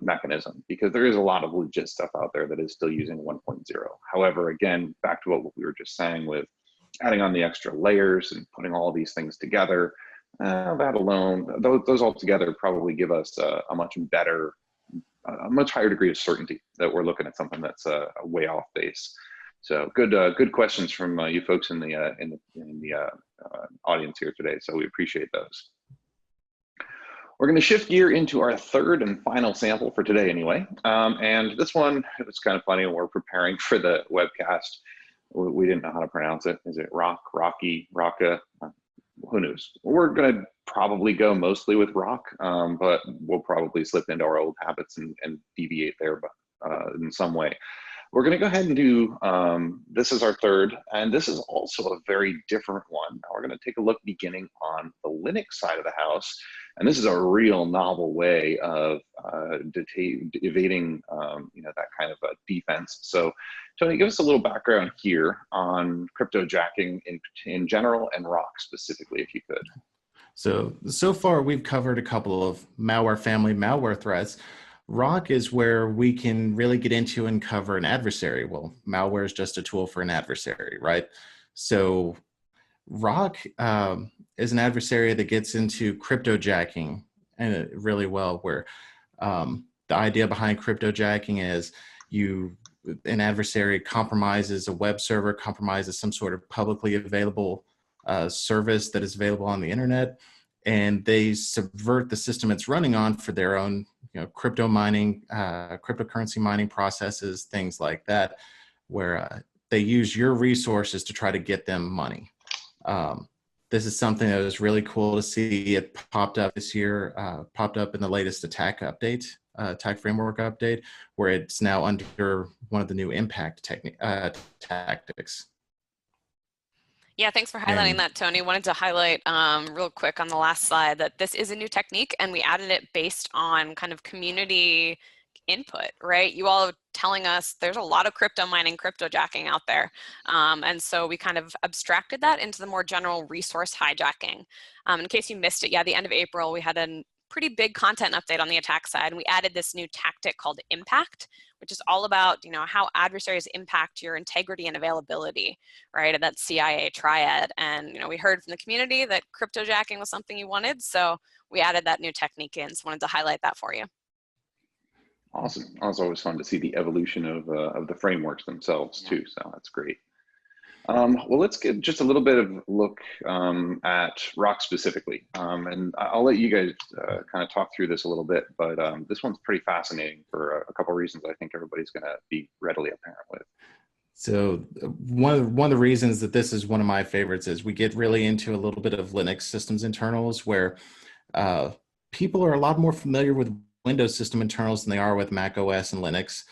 Speaker 1: mechanism, because there is a lot of legit stuff out there that is still using 1.0. However, again, back to what we were just saying with adding on the extra layers and putting all these things together, that alone, those all together probably give us a much better, a much higher degree of certainty that we're looking at something that's a way off base. So good questions from you folks in the audience here today. So we appreciate those. We're going to shift gear into our third and final sample for today anyway. And this one, it was kind of funny when we're preparing for the webcast. We didn't know how to pronounce it. Is it Rocky, Rocka? Who knows? We're going to probably go mostly with rock, but we'll probably slip into our old habits and deviate there in some way. We're going to go ahead and do, this is our third, and this is also a very different one. Now we're going to take a look beginning on the Linux side of the house And this is a real novel way of evading that kind of defense. So Tony, give us a little background here on cryptojacking in general and ROC specifically, if you could.
Speaker 2: So far we've covered a couple of malware family malware threats. ROC is where we can really get into and cover an adversary. Well, malware is just a tool for an adversary, right? So ROC is an adversary that gets into cryptojacking really well, where the idea behind cryptojacking is an adversary compromises a web server, compromises some sort of publicly available service that is available on the internet, and they subvert the system it's running on for their own crypto mining, cryptocurrency mining processes, things like that, where they use your resources to try to get them money. This is something that was really cool to see. It popped up this year, popped up in the latest attack update, attack framework update, where it's now under one of the new impact tactics.
Speaker 3: Yeah, thanks for highlighting that, Tony. Wanted to highlight real quick on the last slide that this is a new technique, and we added it based on kind of community input, right? You all are telling us there's a lot of crypto mining, cryptojacking out there. And so we kind of abstracted that into the more general resource hijacking. In case you missed it, yeah, the end of April, we had a pretty big content update on the attack side, and we added this new tactic called impact, which is all about how adversaries impact your integrity and availability, right? That CIA triad. And we heard from the community that cryptojacking was something you wanted, so we added that new technique in. So wanted to highlight that for you.
Speaker 1: Awesome. It's always fun to see the evolution of the frameworks themselves too. So that's great. Well, let's get just a little bit of a look at ROC specifically. And I'll let you guys kind of talk through this a little bit, but this one's pretty fascinating for a couple of reasons I think everybody's going to be readily apparent with.
Speaker 2: So one of the reasons that this is one of my favorites is we get really into a little bit of Linux systems internals, where people are a lot more familiar with Windows system internals than they are with macOS and Linux.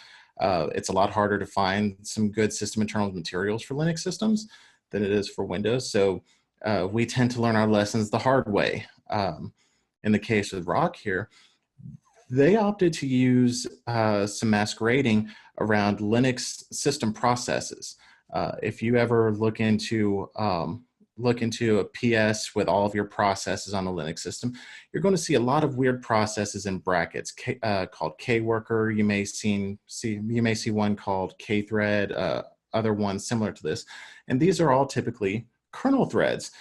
Speaker 2: It's a lot harder to find some good system internal materials for Linux systems than it is for Windows. So we tend to learn our lessons the hard way. In the case of ROC here, they opted to use some masquerading around Linux system processes. If you ever look into a PS with all of your processes on a Linux system, you're going to see a lot of weird processes in brackets called kworker. You may see one called kthread, other ones similar to this, and these are all typically kernel threads.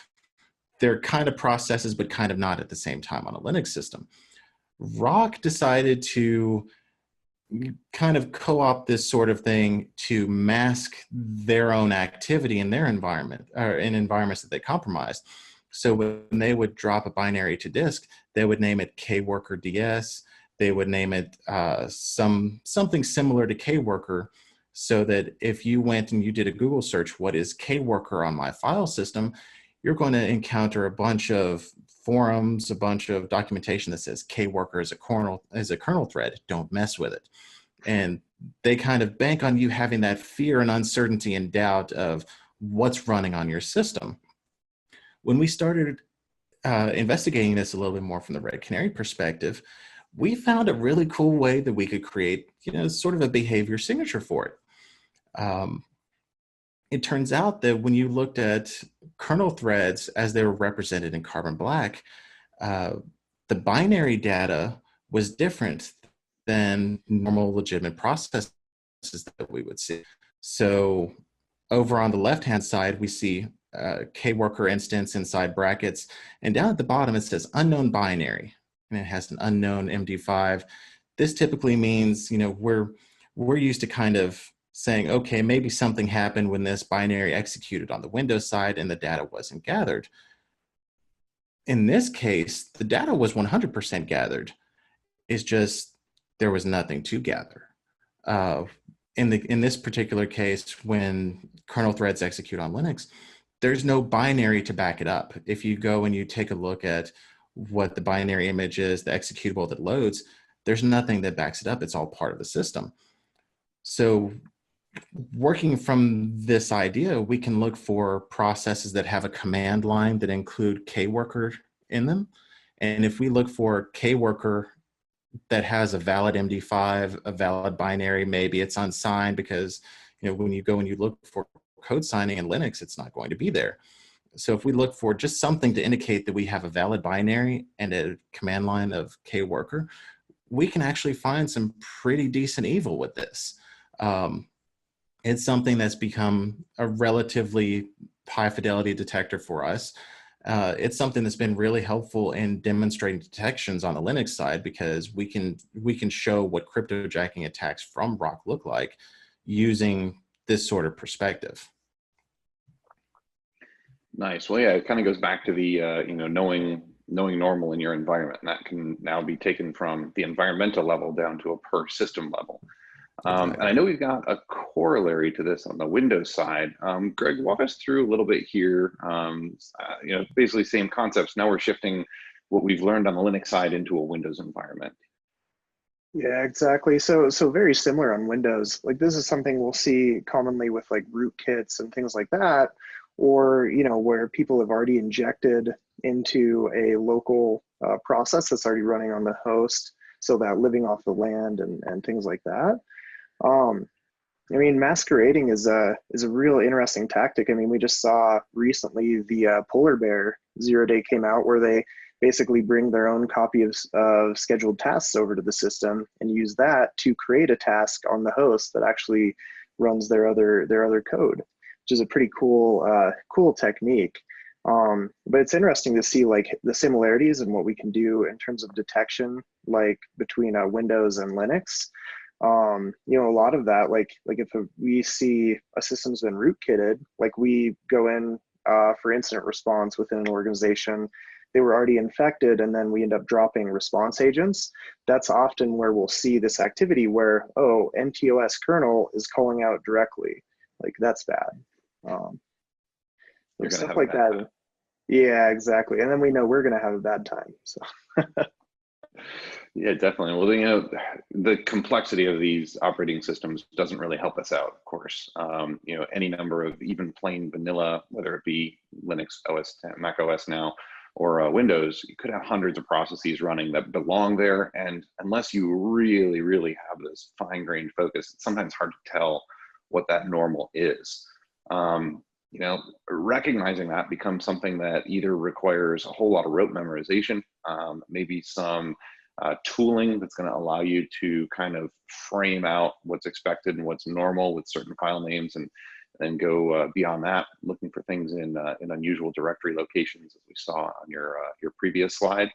Speaker 2: They're kind of processes, but kind of not at the same time on a Linux system. ROC decided to kind of co-opt this sort of thing to mask their own activity in their environment, or in environments that they compromised. So when they would drop a binary to disk, they would name it kworker ds. They would name it something similar to kworker, so that if you went and you did a Google search, what is kworker on my file system, you're going to encounter a bunch of forums, a bunch of documentation that says kworker is a kernel thread. Don't mess with it. And they kind of bank on you having that fear and uncertainty and doubt of what's running on your system. When we started investigating this a little bit more from the Red Canary perspective, we found a really cool way that we could create, sort of a behavior signature for it. It turns out that when you looked at kernel threads as they were represented in Carbon Black, the binary data was different than normal legitimate processes that we would see. So over on the left-hand side, we see kworker instance inside brackets, and down at the bottom it says unknown binary, and it has an unknown MD5. This typically means, we're used to kind of saying, okay, maybe something happened when this binary executed on the Windows side and the data wasn't gathered. In this case, the data was 100% gathered. It's just there was nothing to gather. In this particular case, when kernel threads execute on Linux, there's no binary to back it up. If you go and you take a look at what the binary image is, the executable that loads, there's nothing that backs it up. It's all part of the system. So working from this idea, we can look for processes that have a command line that include kworker in them. And if we look for kworker that has a valid MD5, a valid binary, maybe it's unsigned because, when you go and you look for code signing in Linux, it's not going to be there. So if we look for just something to indicate that we have a valid binary and a command line of kworker, we can actually find some pretty decent evil with this. It's something that's become a relatively high fidelity detector for us. It's something that's been really helpful in demonstrating detections on the Linux side, because we can show what cryptojacking attacks from ROC look like using this sort of perspective.
Speaker 1: Nice. Well, yeah, it kind of goes back to the knowing normal in your environment, and that can now be taken from the environmental level down to a per system level.
Speaker 2: Exactly.
Speaker 1: And I know we've got a corollary to this on the Windows side. Greg, walk us through a little bit here. Basically same concepts. Now we're shifting what we've learned on the Linux side into a Windows environment.
Speaker 4: Yeah, exactly. So very similar on Windows. Like, this is something we'll see commonly with like rootkits and things like that, or where people have already injected into a local process that's already running on the host, so that living off the land and things like that. I mean, masquerading is a real interesting tactic. I mean, we just saw recently the Polar Bear 0-day came out, where they basically bring their own copy of scheduled tasks over to the system and use that to create a task on the host that actually runs their other code, which is a pretty cool technique. But it's interesting to see like the similarities and what we can do in terms of detection, like between Windows and Linux. A lot of that, like if we see a system's been rootkitted, like we go in for incident response within an organization, they were already infected, and then we end up dropping response agents. That's often where we'll see this activity where, oh, NTOS kernel is calling out directly. Like, that's bad. Stuff like that. Time. Yeah, exactly. And then we know we're going to have a bad time. So.
Speaker 1: Yeah, definitely. Well, the complexity of these operating systems doesn't really help us out, of course. Any number of even plain vanilla, whether it be Linux, OS 10, Mac OS now, or Windows, you could have hundreds of processes running that belong there. And unless you really, really have this fine-grained focus, it's sometimes hard to tell what that normal is. Recognizing that becomes something that either requires a whole lot of rote memorization, maybe some tooling that's going to allow you to kind of frame out what's expected and what's normal with certain file names, and then go beyond that, looking for things in unusual directory locations, as we saw on your previous slide.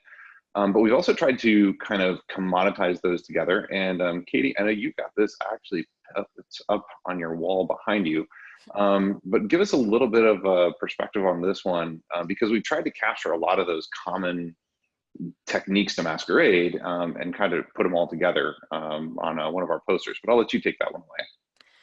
Speaker 1: But we've also tried to kind of commoditize those together. And Katie, I know you've got this actually it's up on your wall behind you. But give us a little bit of a perspective on this one, because we tried to capture a lot of those common techniques to masquerade and kind of put them all together on one of our posters. But I'll let you take that one away.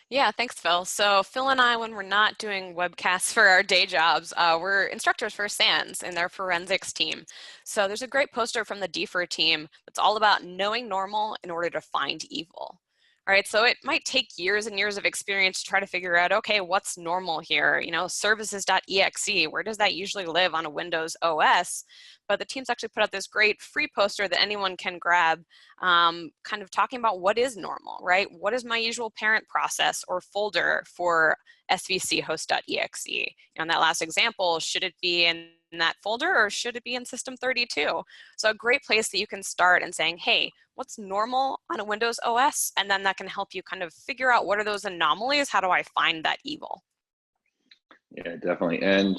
Speaker 3: Yeah, thanks, Phil. So Phil and I, when we're not doing webcasts for our day jobs, we're instructors for SANS in their forensics team. So there's a great poster from the DFIR team that's all about knowing normal in order to find evil. All right, so it might take years and years of experience to try to figure out, okay, what's normal here? Services.exe, where does that usually live on a Windows OS? But the team's actually put out this great free poster that anyone can grab, kind of talking about what is normal, right? What is my usual parent process or folder for svc host.exe? In that last example, should it be in that folder or should it be in system 32? So a great place that you can start and saying, hey, what's normal on a Windows OS? And then that can help you kind of figure out what are those anomalies? How do I find that evil?
Speaker 1: Yeah, definitely. And,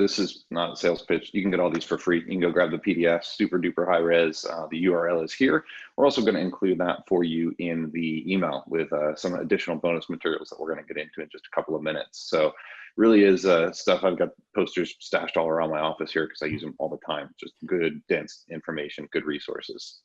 Speaker 1: this is not a sales pitch. You can get all these for free. You can go grab the PDF, super duper high res. The URL is here. We're also going to include that for you in the email with some additional bonus materials that we're going to get into in just a couple of minutes. So really is stuff. I've got posters stashed all around my office here because I use them all the time. Just good, dense information, good resources.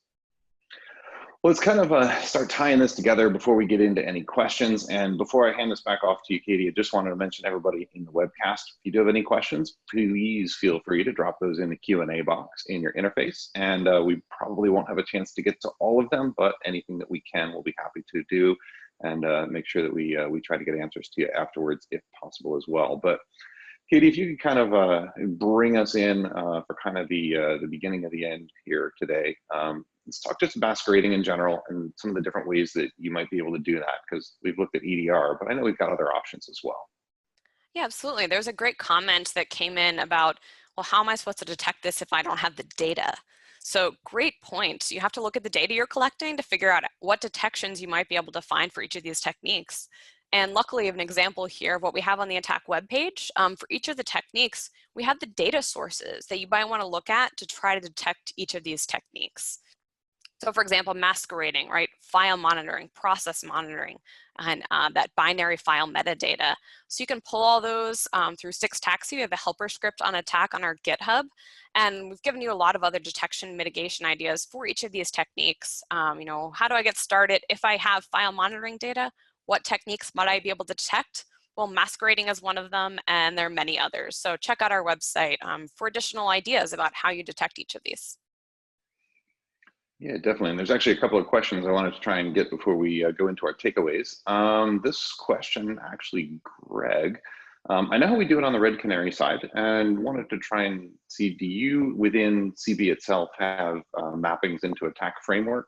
Speaker 1: Well, let's kind of start tying this together before we get into any questions. And before I hand this back off to you, Katie, I just wanted to mention everybody in the webcast, if you do have any questions, please feel free to drop those in the Q&A box in your interface. And we probably won't have a chance to get to all of them, but anything that we can, we'll be happy to do, and make sure that we try to get answers to you afterwards if possible as well. But Katie, if you could kind of bring us in for kind of the beginning of the end here today. Let's talk just masquerading in general and some of the different ways that you might be able to do that, because we've looked at EDR, but I know we've got other options as well.
Speaker 3: Yeah, absolutely. There's a great comment that came in about, well, how am I supposed to detect this if I don't have the data? So great point. You have to look at the data you're collecting to figure out what detections you might be able to find for each of these techniques. And luckily, I have an example here of what we have on the attack webpage. For each of the techniques, we have the data sources that you might want to look at to try to detect each of these techniques. So for example, masquerading, right? File monitoring, process monitoring, and that binary file metadata. So you can pull all those through 6taxi. We have a helper script on attack on our GitHub. And we've given you a lot of other detection mitigation ideas for each of these techniques. You know, how do I get started? If I have file monitoring data, what techniques might I be able to detect? Well, masquerading is one of them, and there are many others. So check out our website for additional ideas about how you detect each of these.
Speaker 1: Yeah, definitely. And there's actually a couple of questions I wanted to try and get before we go into our takeaways. This question, actually, Greg, I know how we do it on the Red Canary side, and wanted to try and see, do you within CB itself have mappings into attack framework?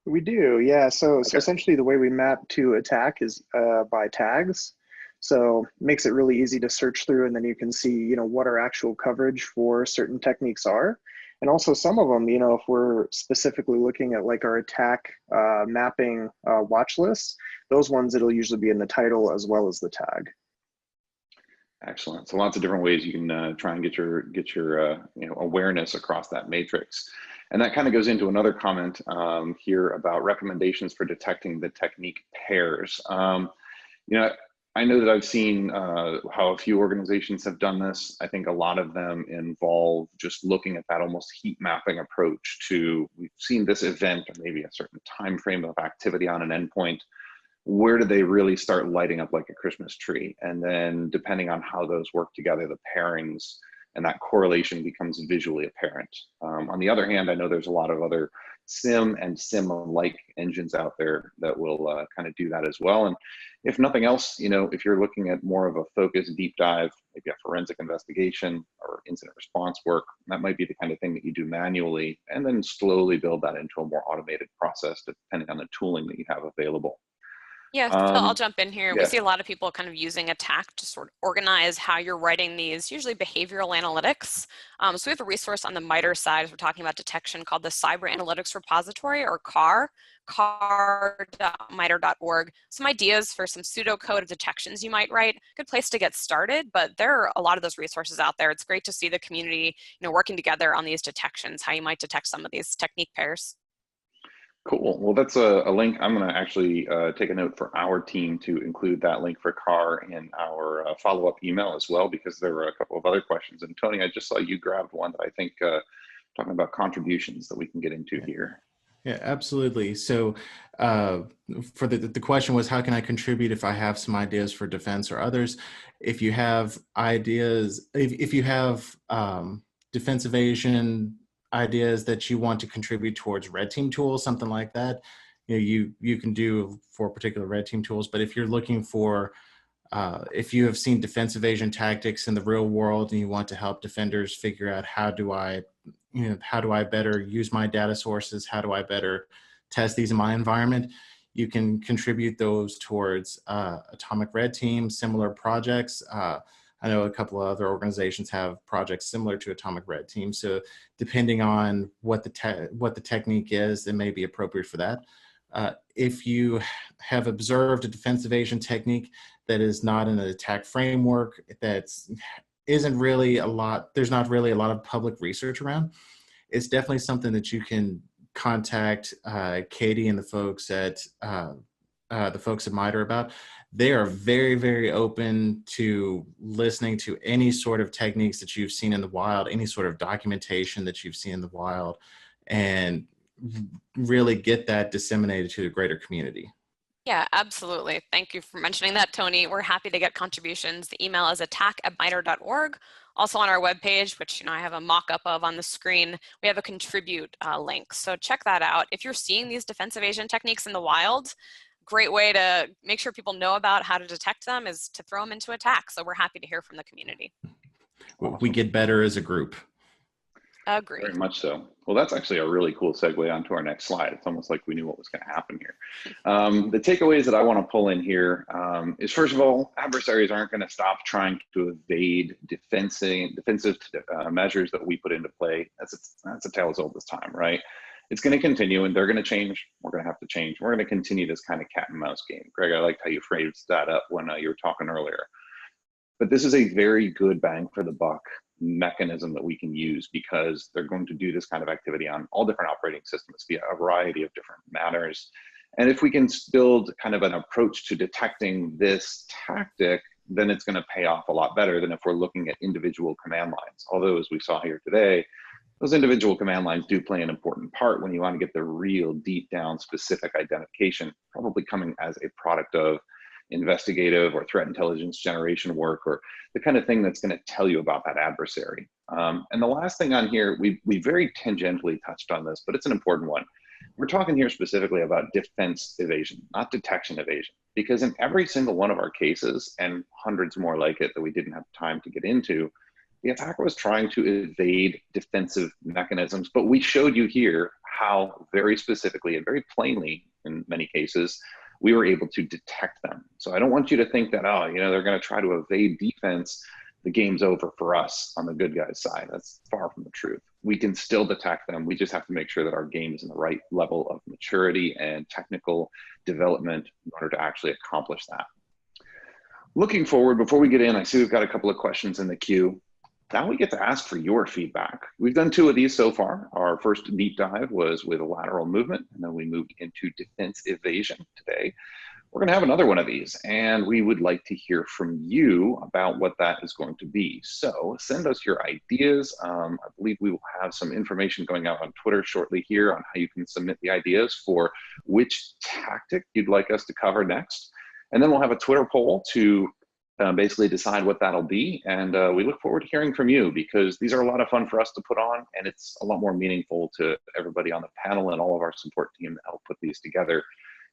Speaker 4: We do, yeah. So
Speaker 1: Okay.
Speaker 4: essentially the way we map to attack is by tags. So it makes it really easy to search through, and then you can see, you know, what our actual coverage for certain techniques are. And also some of them, you know, if we're specifically looking at like our attack mapping watch lists, those ones, it'll usually be in the title as well as the tag.
Speaker 1: Excellent. So lots of different ways you can try and get your you know, awareness across that matrix. And that kind of goes into another comment here about recommendations for detecting the technique pairs. You know, I know that I've seen how a few organizations have done this. I think a lot of them involve just looking at that almost heat mapping approach to, we've seen this event or maybe a certain time frame of activity on an endpoint. Where do they really start lighting up like a Christmas tree? And then depending on how those work together, the pairings and that correlation becomes visually apparent. On the other hand, I know there's a lot of other SIM and SIM-like engines out there that will kind of do that as well. And if nothing else, you know, if you're looking at more of a focused deep dive, maybe a forensic investigation or incident response work, that might be the kind of thing that you do manually, and then slowly build that into a more automated process depending on the tooling that you have available.
Speaker 3: Yeah, Phil, I'll jump in here.
Speaker 1: Yeah.
Speaker 3: We see a lot of people kind of using attack to sort of organize how you're writing these, usually behavioral analytics. So we have a resource on the MITRE side, as we're talking about detection, called the Cyber Analytics Repository, or CAR, car.mitre.org. Some ideas for some pseudocode of detections you might write. Good place to get started, but there are a lot of those resources out there. It's great to see the community, you know, working together on these detections, how you might detect some of these technique pairs.
Speaker 1: Cool. Well, that's a link. I'm going to actually take a note for our team to include that link for CAR in our follow-up email as well, because there were a couple of other questions. And Tony, I just saw you grabbed one that I think talking about contributions that we can get into here.
Speaker 2: Yeah, absolutely. So for the question was, how can I contribute if I have some ideas for defense or others? If you have ideas, if you have defense evasion ideas that you want to contribute towards red team tools, something like that, you know, you can do for particular red team tools. But if you're looking for, if you have seen defense evasion tactics in the real world and you want to help defenders figure out how do I better use my data sources, how do I better test these in my environment, you can contribute those towards Atomic Red Team, similar projects. I know a couple of other organizations have projects similar to Atomic Red Team. So depending on what the technique is, it may be appropriate for that. If you have observed a defense evasion technique that is not in an attack framework, there's not really a lot of public research around, it's definitely something that you can contact Katie and the folks at MITRE about. They are very, very open to listening to any sort of techniques that you've seen in the wild, any sort of documentation that you've seen in the wild, and really get that disseminated to the greater community.
Speaker 3: Yeah, absolutely. Thank you for mentioning that, Tony. We're happy to get contributions. The email is attack@mitre.org. Also on our webpage, which I have a mock-up of on the screen, we have a contribute link. So check that out. If you're seeing these defense evasion techniques in the wild, great way to make sure people know about how to detect them is to throw them into attack. So we're happy to hear from the community.
Speaker 1: Awesome.
Speaker 2: We get better as a group.
Speaker 3: Agree.
Speaker 1: Very much so. Well, that's actually a really cool segue onto our next slide. It's almost like we knew what was going to happen here. The takeaways that I want to pull in here is, first of all, adversaries aren't going to stop trying to evade defensive measures that we put into play. That's a tale as old as time, right? It's going to continue, and they're going to change. We're going to have to change. We're going to continue this kind of cat and mouse game. Greg, I liked how you phrased that up when you were talking earlier. But this is a very good bang for the buck mechanism that we can use, because they're going to do this kind of activity on all different operating systems via a variety of different matters. And if we can build kind of an approach to detecting this tactic, then it's going to pay off a lot better than if we're looking at individual command lines. Although, as we saw here today, those individual command lines do play an important part when you want to get the real deep down specific identification, probably coming as a product of investigative or threat intelligence generation work, or the kind of thing that's going to tell you about that adversary. And the last thing on here, we very tangentially touched on this, but it's an important one. We're talking here specifically about defense evasion, not detection evasion, because in every single one of our cases, and hundreds more like it that we didn't have time to get into, the attacker was trying to evade defensive mechanisms, but we showed you here how very specifically and very plainly, in many cases, we were able to detect them. So I don't want you to think that, oh, they're going to try to evade defense, the game's over for us on the good guys' side. That's far from the truth. We can still detect them. We just have to make sure that our game is in the right level of maturity and technical development in order to actually accomplish that. Looking forward, before we get in, I see we've got a couple of questions in the queue. Now we get to ask for your feedback. We've done 2 of these so far. Our first deep dive was with a lateral movement, and then we moved into defense evasion today. We're going to have another one of these, and we would like to hear from you about what that is going to be. So send us your ideas. I believe we will have some information going out on Twitter shortly here on how you can submit the ideas for which tactic you'd like us to cover next. And then we'll have a Twitter poll to basically decide what that'll be. And we look forward to hearing from you, because these are a lot of fun for us to put on, and it's a lot more meaningful to everybody on the panel and all of our support team that help put these together,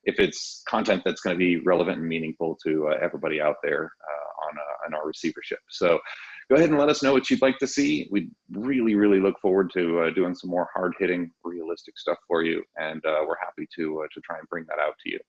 Speaker 1: if it's content that's going to be relevant and meaningful to everybody out there on our receivership. So go ahead and let us know what you'd like to see. We really, really look forward to doing some more hard-hitting, realistic stuff for you, and we're happy to try and bring that out to you.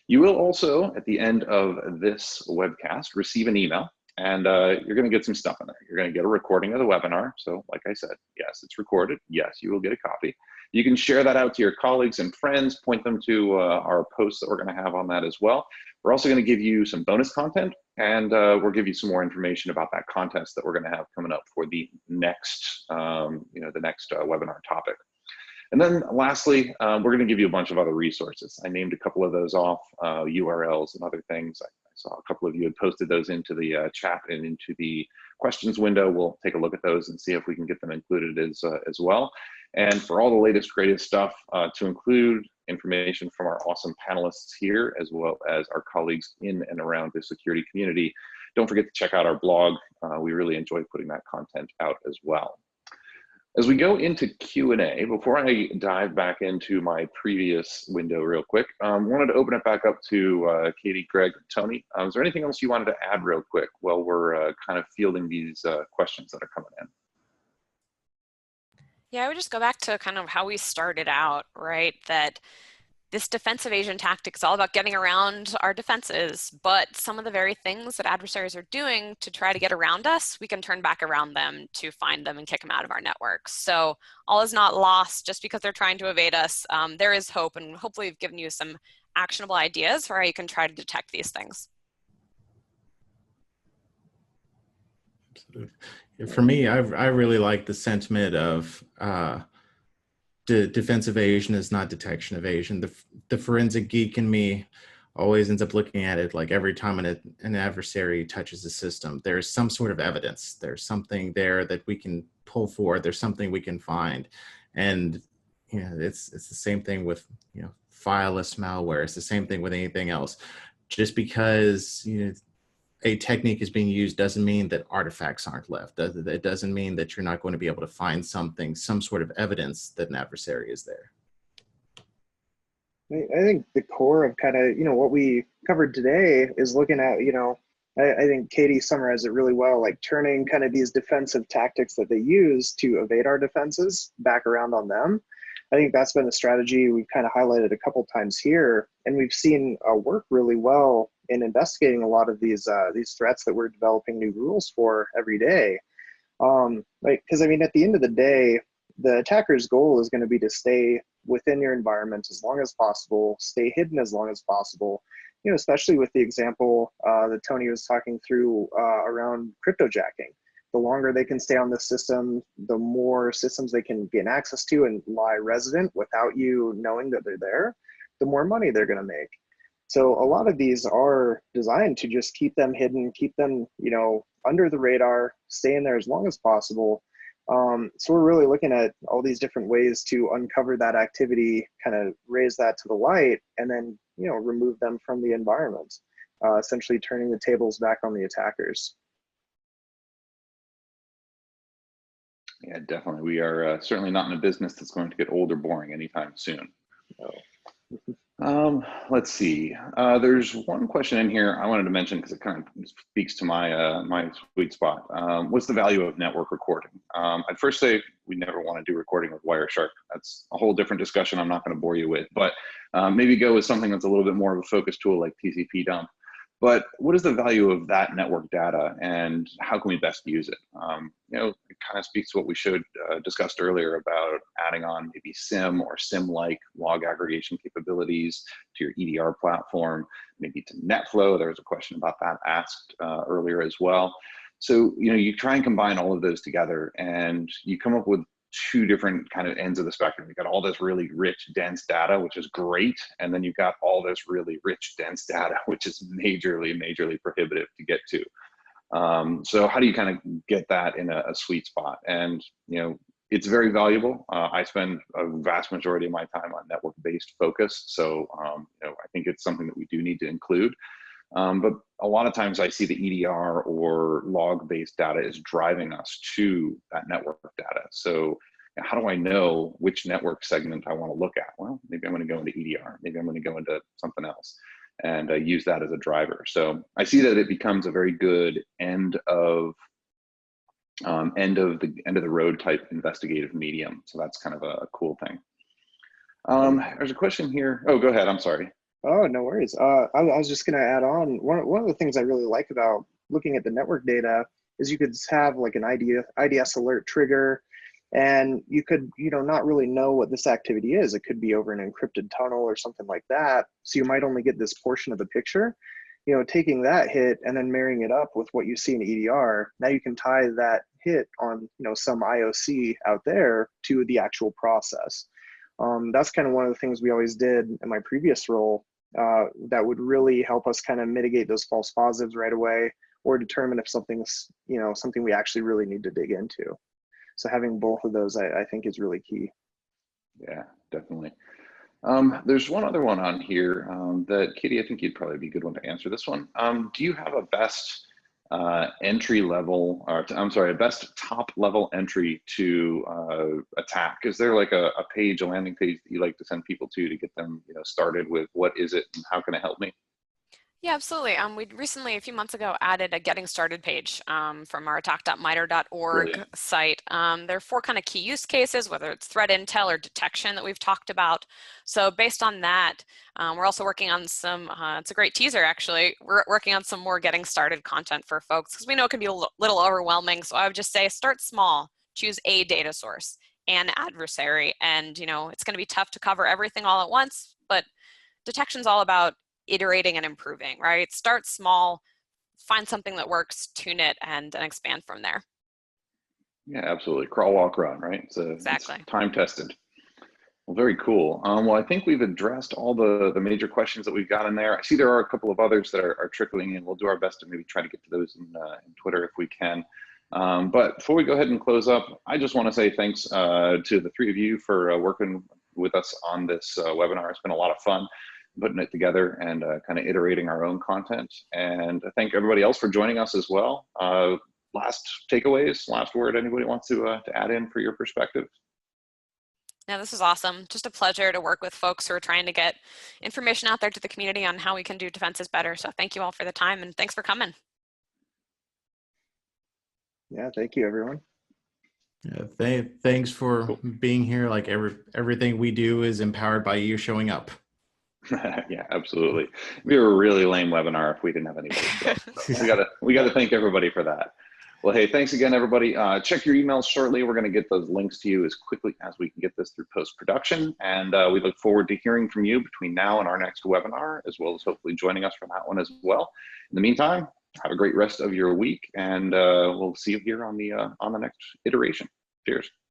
Speaker 1: You will also, at the end of this webcast, receive an email, and you're going to get some stuff in there. You're going to get a recording of the webinar. So like I said, yes, it's recorded. Yes, you will get a copy. You can share that out to your colleagues and friends, point them to our posts that we're going to have on that as well. We're also going to give you some bonus content, and we'll give you some more information about that contest that we're going to have coming up for the next, the next webinar topic. And then lastly, we're going to give you a bunch of other resources. I named a couple of those off, URLs and other things. I saw a couple of you had posted those into the chat and into the questions window. We'll take a look at those and see if we can get them included as well. And for all the latest, greatest stuff, to include information from our awesome panelists here, as well as our colleagues in and around the security community, don't forget to check out our blog. We really enjoy putting that content out as well. As we go into Q&A, before I dive back into my previous window real quick, wanted to open it back up to Katie, Greg, Tony. Is there anything else you wanted to add real quick while we're kind of fielding these questions that are coming in?
Speaker 3: Yeah, I would just go back to kind of how we started out, right? That this defense evasion tactic is all about getting around our defenses, but some of the very things that adversaries are doing to try to get around us, we can turn back around them to find them and kick them out of our networks. So all is not lost just because they're trying to evade us. There is hope, and hopefully we've given you some actionable ideas for how you can try to detect these things.
Speaker 2: For me, I really like the sentiment of defense evasion is not detection evasion. The forensic geek in me always ends up looking at it like every time an adversary touches the system, there's some sort of evidence. There's something there that we can pull forward. There's something we can find. And it's the same thing with fileless malware. It's the same thing with anything else. Just because a technique is being used doesn't mean that artifacts aren't left. It doesn't mean that you're not going to be able to find some sort of evidence that an adversary is there.
Speaker 4: I think the core of kind of, what we covered today is looking at, I think Katie summarized it really well, like turning kind of these defensive tactics that they use to evade our defenses back around on them. I think that's been a strategy we've kind of highlighted a couple times here, and we've seen work really well in investigating a lot of these threats that we're developing new rules for every day. Because I mean, at the end of the day, the attacker's goal is going to be to stay within your environment as long as possible, stay hidden as long as possible. Especially with the example that Tony was talking through around cryptojacking. The longer they can stay on the system, the more systems they can gain access to and lie resident without you knowing that they're there, the more money they're going to make. So a lot of these are designed to just keep them hidden, keep them, under the radar, stay in there as long as possible. So we're really looking at all these different ways to uncover that activity, kind of raise that to the light, and then, remove them from the environment, essentially turning the tables back on the attackers.
Speaker 1: Yeah, definitely. We are certainly not in a business that's going to get old or boring anytime soon. Let's see. There's one question in here I wanted to mention because it kind of speaks to my my sweet spot. What's the value of network recording? I'd first say we never want to do recording with Wireshark. That's a whole different discussion I'm not going to bore you with, but maybe go with something that's a little bit more of a focus tool like TCP dump. But what is the value of that network data and how can we best use it? It kind of speaks to what we discussed earlier about adding on maybe SIM or SIM-like log aggregation capabilities to your EDR platform, maybe to NetFlow. There was a question about that asked earlier as well. So, you try and combine all of those together and you come up with two different kind of ends of the spectrum. You've got all this really rich, dense data, which is great. And then you've got all this really rich, dense data, which is majorly prohibitive to get to. So how do you kind of get that in a sweet spot? And, it's very valuable. I spend a vast majority of my time on network-based focus. So, I think it's something that we do need to include. But a lot of times I see the EDR or log-based data is driving us to that network data. So how do I know which network segment I want to look at? Well, maybe I'm going to go into EDR. Maybe I'm going to go into something else and use that as a driver. So I see that it becomes a very good end of the road type investigative medium. So that's kind of a cool thing. There's a question here. Oh, go ahead. I'm sorry.
Speaker 4: Oh, no worries. I was just going to add on, one of the things I really like about looking at the network data is you could have like an IDS alert trigger, and you could, not really know what this activity is. It could be over an encrypted tunnel or something like that. So you might only get this portion of the picture. Taking that hit and then marrying it up with what you see in EDR, now you can tie that hit on, some IOC out there to the actual process. That's kind of one of the things we always did in my previous role that would really help us kind of mitigate those false positives right away or determine if something's, something we actually really need to dig into. So having both of those, I think is really key.
Speaker 1: Yeah, definitely. There's one other one on here that, Katie, I think you'd probably be a good one to answer this one. Do you have a best entry level, or a best top level entry to attack? Is there like a page, a landing page that you like to send people to get them started with what is it and how can it help me?
Speaker 3: Yeah, absolutely. We recently, a few months ago, added a getting started page from our attack.mitre.org site. There are 4 kind of key use cases, whether it's threat intel or detection that we've talked about. So based on that, we're also working on some, it's a great teaser actually, we're working on some more getting started content for folks because we know it can be a little overwhelming. So I would just say start small, choose a data source and adversary. And it's going to be tough to cover everything all at once, but detection's all about iterating and improving, right? Start small, find something that works, tune it, and expand from there.
Speaker 1: Yeah, absolutely. Crawl, walk, run, right?
Speaker 3: Exactly.
Speaker 1: It's time tested. Well, very cool. Well, I think we've addressed all the major questions that we've got in there. I see there are a couple of others that are trickling in. We'll do our best to maybe try to get to those in Twitter if we can. But before we go ahead and close up, I just want to say thanks to the 3 of you for working with us on this webinar. It's been a lot of fun putting it together and kind of iterating our own content. And I thank everybody else for joining us as well. Last takeaways, last word, anybody wants to add in for your perspective?
Speaker 3: Yeah, this is awesome. Just a pleasure to work with folks who are trying to get information out there to the community on how we can do defenses better. So thank you all for the time and thanks for coming.
Speaker 4: Yeah, thank you, everyone.
Speaker 2: Yeah, thanks for being here. Like everything we do is empowered by you showing up.
Speaker 1: Yeah, absolutely. It'd be a really lame webinar if we didn't have anybody. So we gotta thank everybody for that. Well, hey, thanks again, everybody. Check your emails shortly. We're going to get those links to you as quickly as we can get this through post-production. And we look forward to hearing from you between now and our next webinar, as well as hopefully joining us for that one as well. In the meantime, have a great rest of your week, and we'll see you here on the next iteration. Cheers.